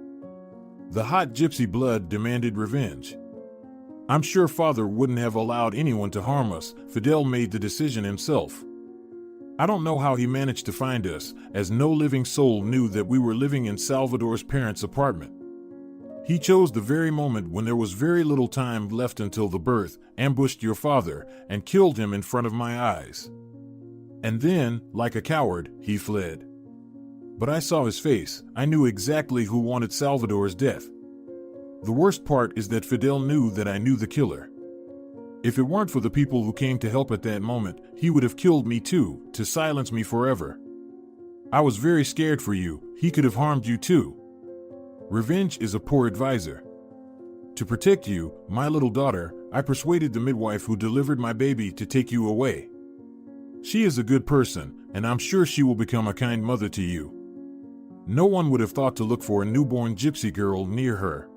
The hot gypsy blood demanded revenge. I'm sure Father wouldn't have allowed anyone to harm us. Fidel made the decision himself. I don't know how he managed to find us, as no living soul knew that we were living in Salvador's parents' apartment. He chose the very moment when there was very little time left until the birth, ambushed your father, and killed him in front of my eyes. And then, like a coward, he fled. But I saw his face. I knew exactly who wanted Salvador's death. The worst part is that Fidel knew that I knew the killer. If it weren't for the people who came to help at that moment, he would have killed me too, to silence me forever. I was very scared for you. He could have harmed you too. Revenge is a poor advisor. To protect you, my little daughter, I persuaded the midwife who delivered my baby to take you away. She is a good person, and I'm sure she will become a kind mother to you. No one would have thought to look for a newborn gypsy girl near her.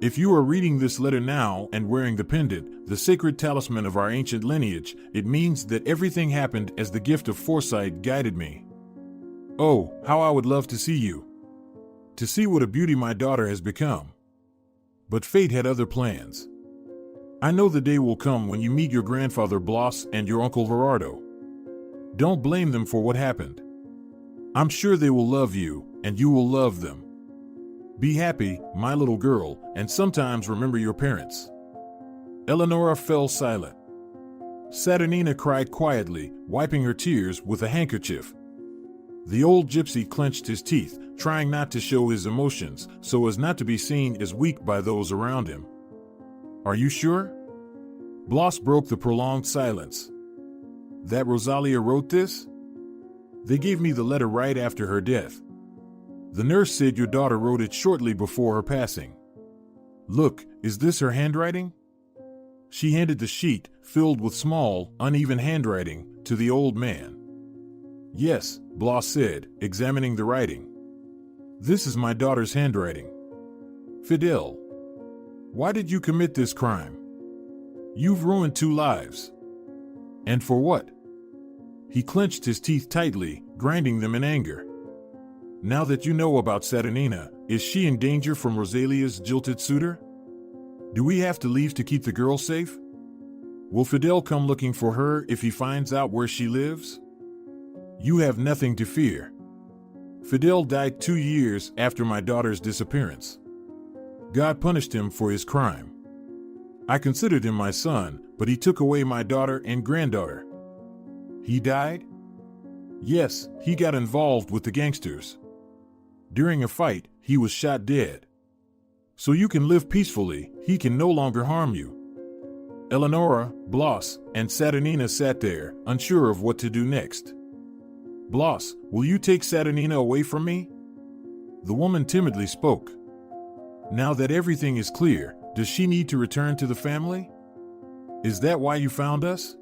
If you are reading this letter now and wearing the pendant, the sacred talisman of our ancient lineage, it means that everything happened as the gift of foresight guided me. Oh, how I would love to see you. To see what a beauty my daughter has become. But fate had other plans. I know the day will come when you meet your grandfather Blas and your uncle Gerardo. Don't blame them for what happened. I'm sure they will love you, and you will love them. Be happy, my little girl, and sometimes remember your parents. Eleonora fell silent. Saturnina cried quietly, wiping her tears with a handkerchief. The old gypsy clenched his teeth, trying not to show his emotions, so as not to be seen as weak by those around him. Are you sure? Blas broke the prolonged silence. That Rosalia wrote this? They gave me the letter right after her death. The nurse said your daughter wrote it shortly before her passing. Look, is this her handwriting? She handed the sheet, filled with small, uneven handwriting, to the old man. Yes, Blas said, examining the writing. This is my daughter's handwriting. Fidel, why did you commit this crime? You've ruined 2 lives. And for what? He clenched his teeth tightly, grinding them in anger. Now that you know about Saturnina, is she in danger from Rosalia's jilted suitor? Do we have to leave to keep the girl safe? Will Fidel come looking for her if he finds out where she lives? You have nothing to fear. Fidel died 2 years after my daughter's disappearance. God punished him for his crime. I considered him my son, but he took away my daughter and granddaughter. He died? Yes, he got involved with the gangsters. During a fight, he was shot dead. So you can live peacefully, he can no longer harm you. Eleonora, Blas, and Saturnina sat there, unsure of what to do next. Blas, will you take Saturnina away from me? The woman timidly spoke. Now that everything is clear, does she need to return to the family? Is that why you found us?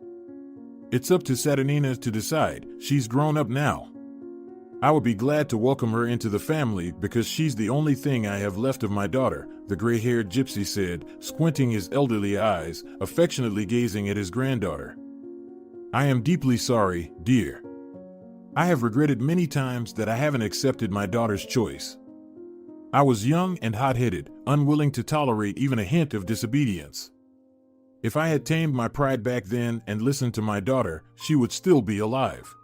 It's up to Saturnina to decide. She's grown up now. I would be glad to welcome her into the family because she's the only thing I have left of my daughter, the gray-haired gypsy said, squinting his elderly eyes, affectionately gazing at his granddaughter. I am deeply sorry, dear. I have regretted many times that I haven't accepted my daughter's choice. I was young and hot-headed, unwilling to tolerate even a hint of disobedience. If I had tamed my pride back then and listened to my daughter, she would still be alive.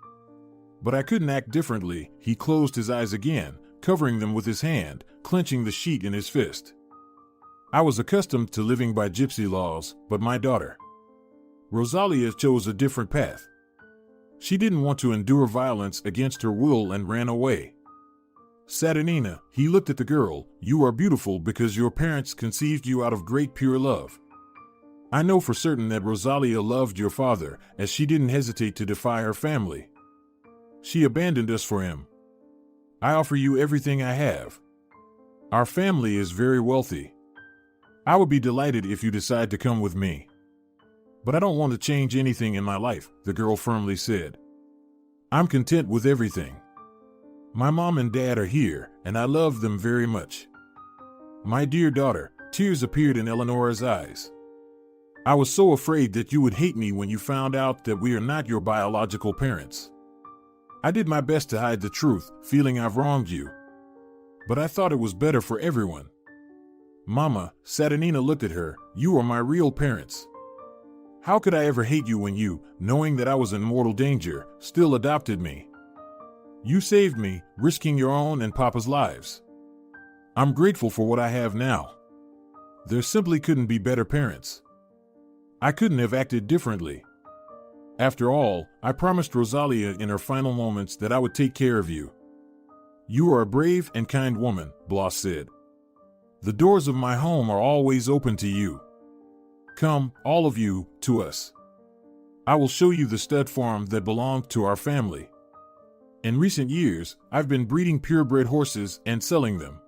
But I couldn't act differently. He closed his eyes again, covering them with his hand, clenching the sheet in his fist. I was accustomed to living by gypsy laws, but my daughter, Rosalia, chose a different path. She didn't want to endure violence against her will and ran away. Saturnina, he looked at the girl, you are beautiful because your parents conceived you out of great pure love. I know for certain that Rosalia loved your father, as she didn't hesitate to defy her family. She abandoned us for him. I offer you everything I have. Our family is very wealthy. I would be delighted if you decide to come with me. But I don't want to change anything in my life, the girl firmly said. I'm content with everything. My mom and dad are here, and I love them very much. My dear daughter, tears appeared in Eleanora's eyes. I was so afraid that you would hate me when you found out that we are not your biological parents. I did my best to hide the truth, feeling I've wronged you. But I thought it was better for everyone. Mama, Saturnina looked at her, you are my real parents. How could I ever hate you when you, knowing that I was in mortal danger, still adopted me? You saved me, risking your own and Papa's lives. I'm grateful for what I have now. There simply couldn't be better parents. I couldn't have acted differently. After all, I promised Rosalia in her final moments that I would take care of you. You are a brave and kind woman, Bloss said. The doors of my home are always open to you. Come, all of you, to us. I will show you the stud farm that belonged to our family. In recent years, I've been breeding purebred horses and selling them.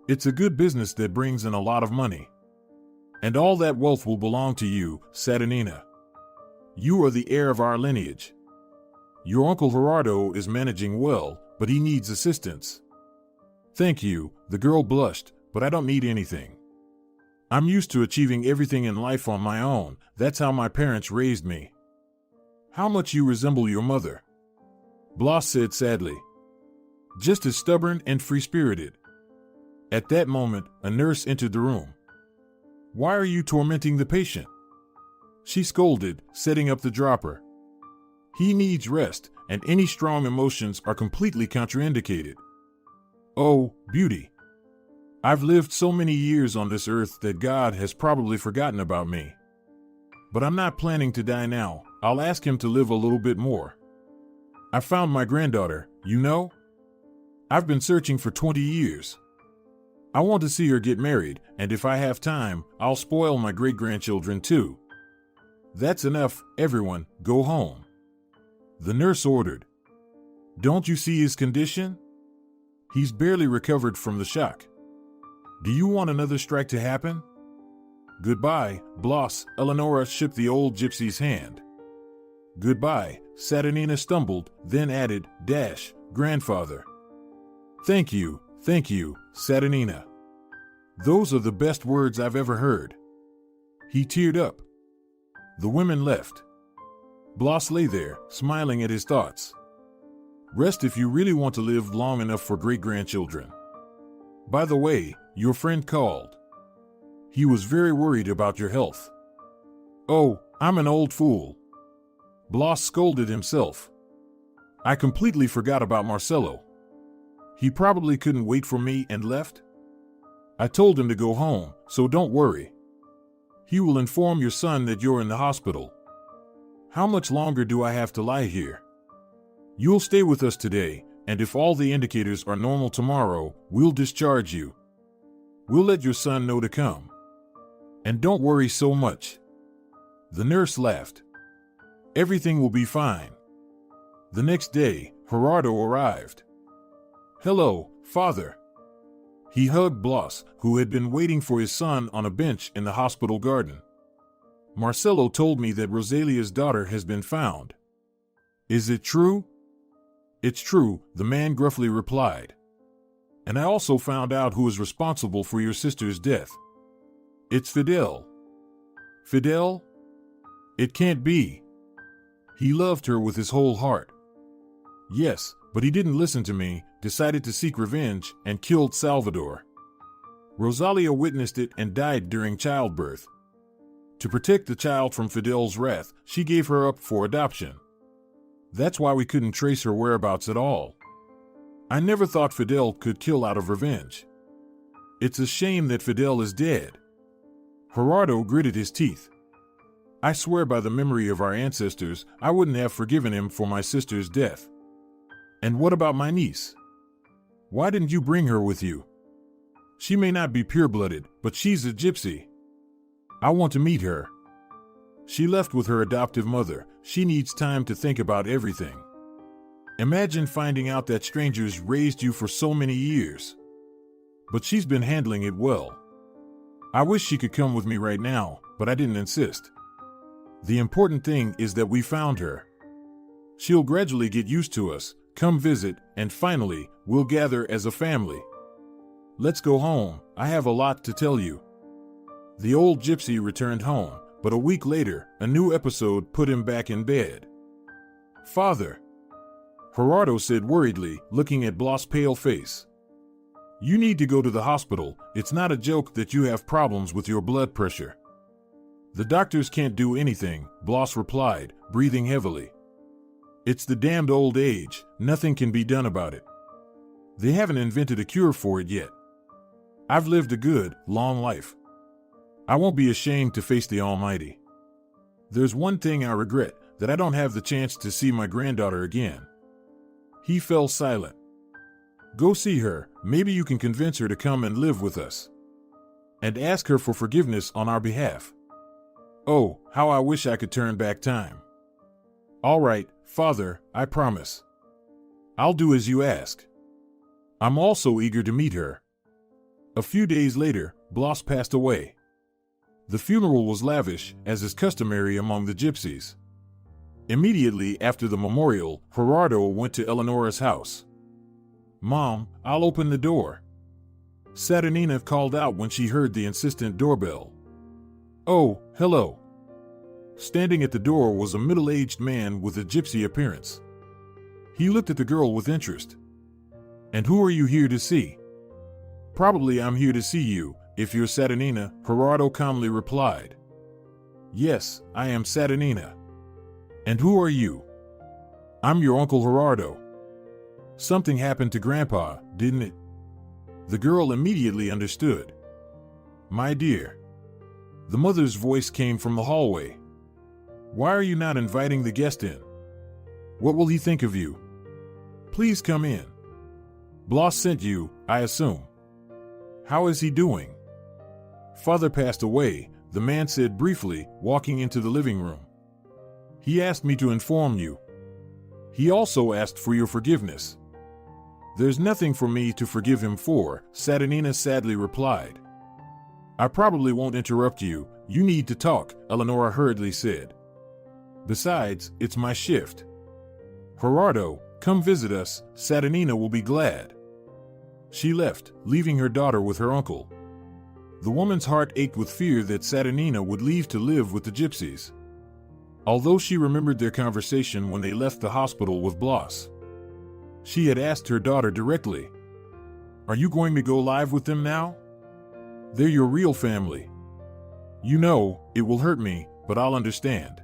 It's a good business that brings in a lot of money. And all that wealth will belong to you, Saturnina. You are the heir of our lineage. Your uncle Gerardo is managing well, but he needs assistance. Thank you, the girl blushed, but I don't need anything. I'm used to achieving everything in life on my own. That's how my parents raised me. How much you resemble your mother, Bloss said sadly. Just as stubborn and free-spirited. At that moment, a nurse entered the room. Why are you tormenting the patient? She scolded, setting up the dropper. He needs rest, and any strong emotions are completely contraindicated. Oh, beauty. I've lived so many years on this earth that God has probably forgotten about me. But I'm not planning to die now. I'll ask him to live a little bit more. I found my granddaughter, you know? I've been searching for 20 years. I want to see her get married, and if I have time, I'll spoil my great-grandchildren too. That's enough, everyone, go home. The nurse ordered. Don't you see his condition? He's barely recovered from the shock. Do you want another strike to happen? Goodbye, Bloss, Eleanora shook the old gypsy's hand. Goodbye, Saturnina stumbled, then added, grandfather. Thank you, Saturnina. Those are the best words I've ever heard. He teared up. The women left. Bloss lay there, smiling at his thoughts. Rest if you really want to live long enough for great-grandchildren. By the way, your friend called. He was very worried about your health. Oh, I'm an old fool. Bloss scolded himself. I completely forgot about Marcelo. He probably couldn't wait for me and left. I told him to go home, so don't worry. He will inform your son that you're in the hospital. How much longer do I have to lie here? You'll stay with us today, and if all the indicators are normal tomorrow, we'll discharge you. We'll let your son know to come. And don't worry so much. The nurse laughed. Everything will be fine. The next day, Gerardo arrived. Hello, father. He hugged Bloss, who had been waiting for his son on a bench in the hospital garden. Marcelo told me that Rosalia's daughter has been found. Is it true? It's true, the man gruffly replied. And I also found out who is responsible for your sister's death. It's Fidel. Fidel? It can't be. He loved her with his whole heart. Yes, but he didn't listen to me, decided to seek revenge, and killed Salvador. Rosalia witnessed it and died during childbirth. To protect the child from Fidel's wrath, she gave her up for adoption. That's why we couldn't trace her whereabouts at all. I never thought Fidel could kill out of revenge. It's a shame that Fidel is dead. Gerardo gritted his teeth. I swear by the memory of our ancestors, I wouldn't have forgiven him for my sister's death. And what about my niece? Why didn't you bring her with you? She may not be pure-blooded, but she's a gypsy. I want to meet her. She left with her adoptive mother. She needs time to think about everything. Imagine finding out that strangers raised you for so many years. But she's been handling it well. I wish she could come with me right now, but I didn't insist. The important thing is that we found her. She'll gradually get used to us, come visit, and finally, we'll gather as a family. Let's go home. I have a lot to tell you. The old gypsy returned home, but a week later, a new episode put him back in bed. Father, Gerardo said worriedly, looking at Blas' pale face. You need to go to the hospital. It's not a joke that you have problems with your blood pressure. The doctors can't do anything, Blas replied, breathing heavily. It's the damned old age. Nothing can be done about it. They haven't invented a cure for it yet. I've lived a good, long life. I won't be ashamed to face the Almighty. There's one thing I regret, that I don't have the chance to see my granddaughter again. He fell silent. Go see her. Maybe you can convince her to come and live with us. And ask her for forgiveness on our behalf. Oh, how I wish I could turn back time. All right, Father, I promise. I'll do as you ask. I'm also eager to meet her. A few days later, Blas passed away. The funeral was lavish, as is customary among the gypsies. Immediately after the memorial, Gerardo went to Eleonora's house. Mom, I'll open the door. Saturnina called out when she heard the insistent doorbell. Oh, hello. Standing at the door was a middle-aged man with a gypsy appearance. He looked at the girl with interest. And who are you here to see? Probably I'm here to see you, if you're Saturnina, Gerardo calmly replied. Yes, I am Saturnina. And who are you? I'm your Uncle Gerardo. Something happened to Grandpa, didn't it? The girl immediately understood. My dear. The mother's voice came from the hallway. Why are you not inviting the guest in? What will he think of you? Please come in. Blas sent you, I assume. How is he doing? Father passed away, the man said briefly, walking into the living room. He asked me to inform you. He also asked for your forgiveness. There's nothing for me to forgive him for, Saturnina sadly replied. I probably won't interrupt you. You need to talk, Eleonora hurriedly said. Besides, it's my shift. Gerardo, come visit us, Saturnina will be glad. She left, leaving her daughter with her uncle. The woman's heart ached with fear that Saturnina would leave to live with the gypsies. Although she remembered their conversation when they left the hospital with Blas. She had asked her daughter directly, Are you going to go live with them now? They're your real family. You know, it will hurt me, but I'll understand.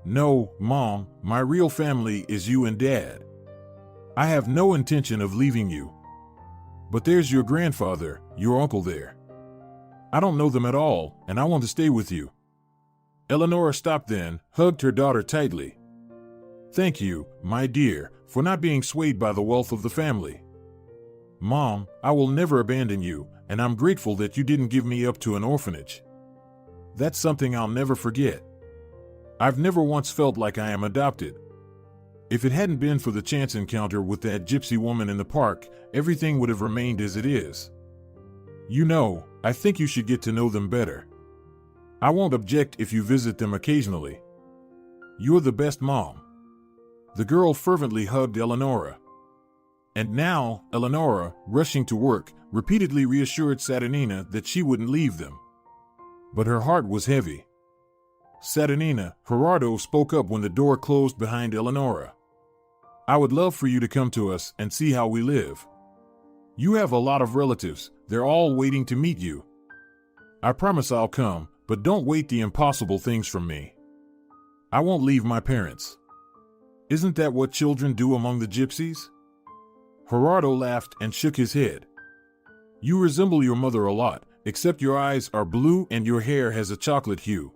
No, Mom, my real family is you and Dad. I have no intention of leaving you. But there's your grandfather, your uncle there. I don't know them at all, and I want to stay with you. Eleonora stopped then, hugged her daughter tightly. Thank you, my dear, for not being swayed by the wealth of the family. Mom, I will never abandon you, and I'm grateful that you didn't give me up to an orphanage. That's something I'll never forget. I've never once felt like I am adopted. If it hadn't been for the chance encounter with that gypsy woman in the park, everything would have remained as it is. You know, I think you should get to know them better. I won't object if you visit them occasionally. You're the best mom. The girl fervently hugged Eleonora. And now, Eleonora, rushing to work, repeatedly reassured Saturnina that she wouldn't leave them. But her heart was heavy. Saturnina, Gerardo spoke up when the door closed behind Eleonora. I would love for you to come to us and see how we live. You have a lot of relatives, they're all waiting to meet you. I promise I'll come, but don't wait the impossible things from me. I won't leave my parents. Isn't that what children do among the gypsies? Gerardo laughed and shook his head. You resemble your mother a lot, except your eyes are blue and your hair has a chocolate hue.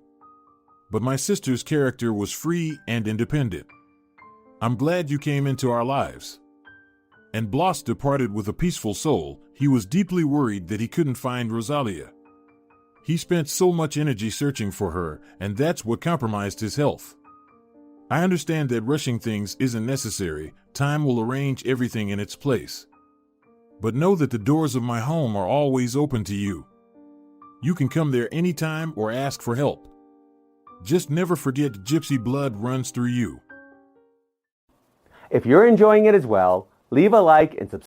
But my sister's character was free and independent. I'm glad you came into our lives. And Blas departed with a peaceful soul. He was deeply worried that he couldn't find Rosalia. He spent so much energy searching for her, and that's what compromised his health. I understand that rushing things isn't necessary. Time will arrange everything in its place. But know that the doors of my home are always open to you. You can come there anytime or ask for help. Just never forget gypsy blood runs through you. If you're enjoying it as well, leave a like and subscribe.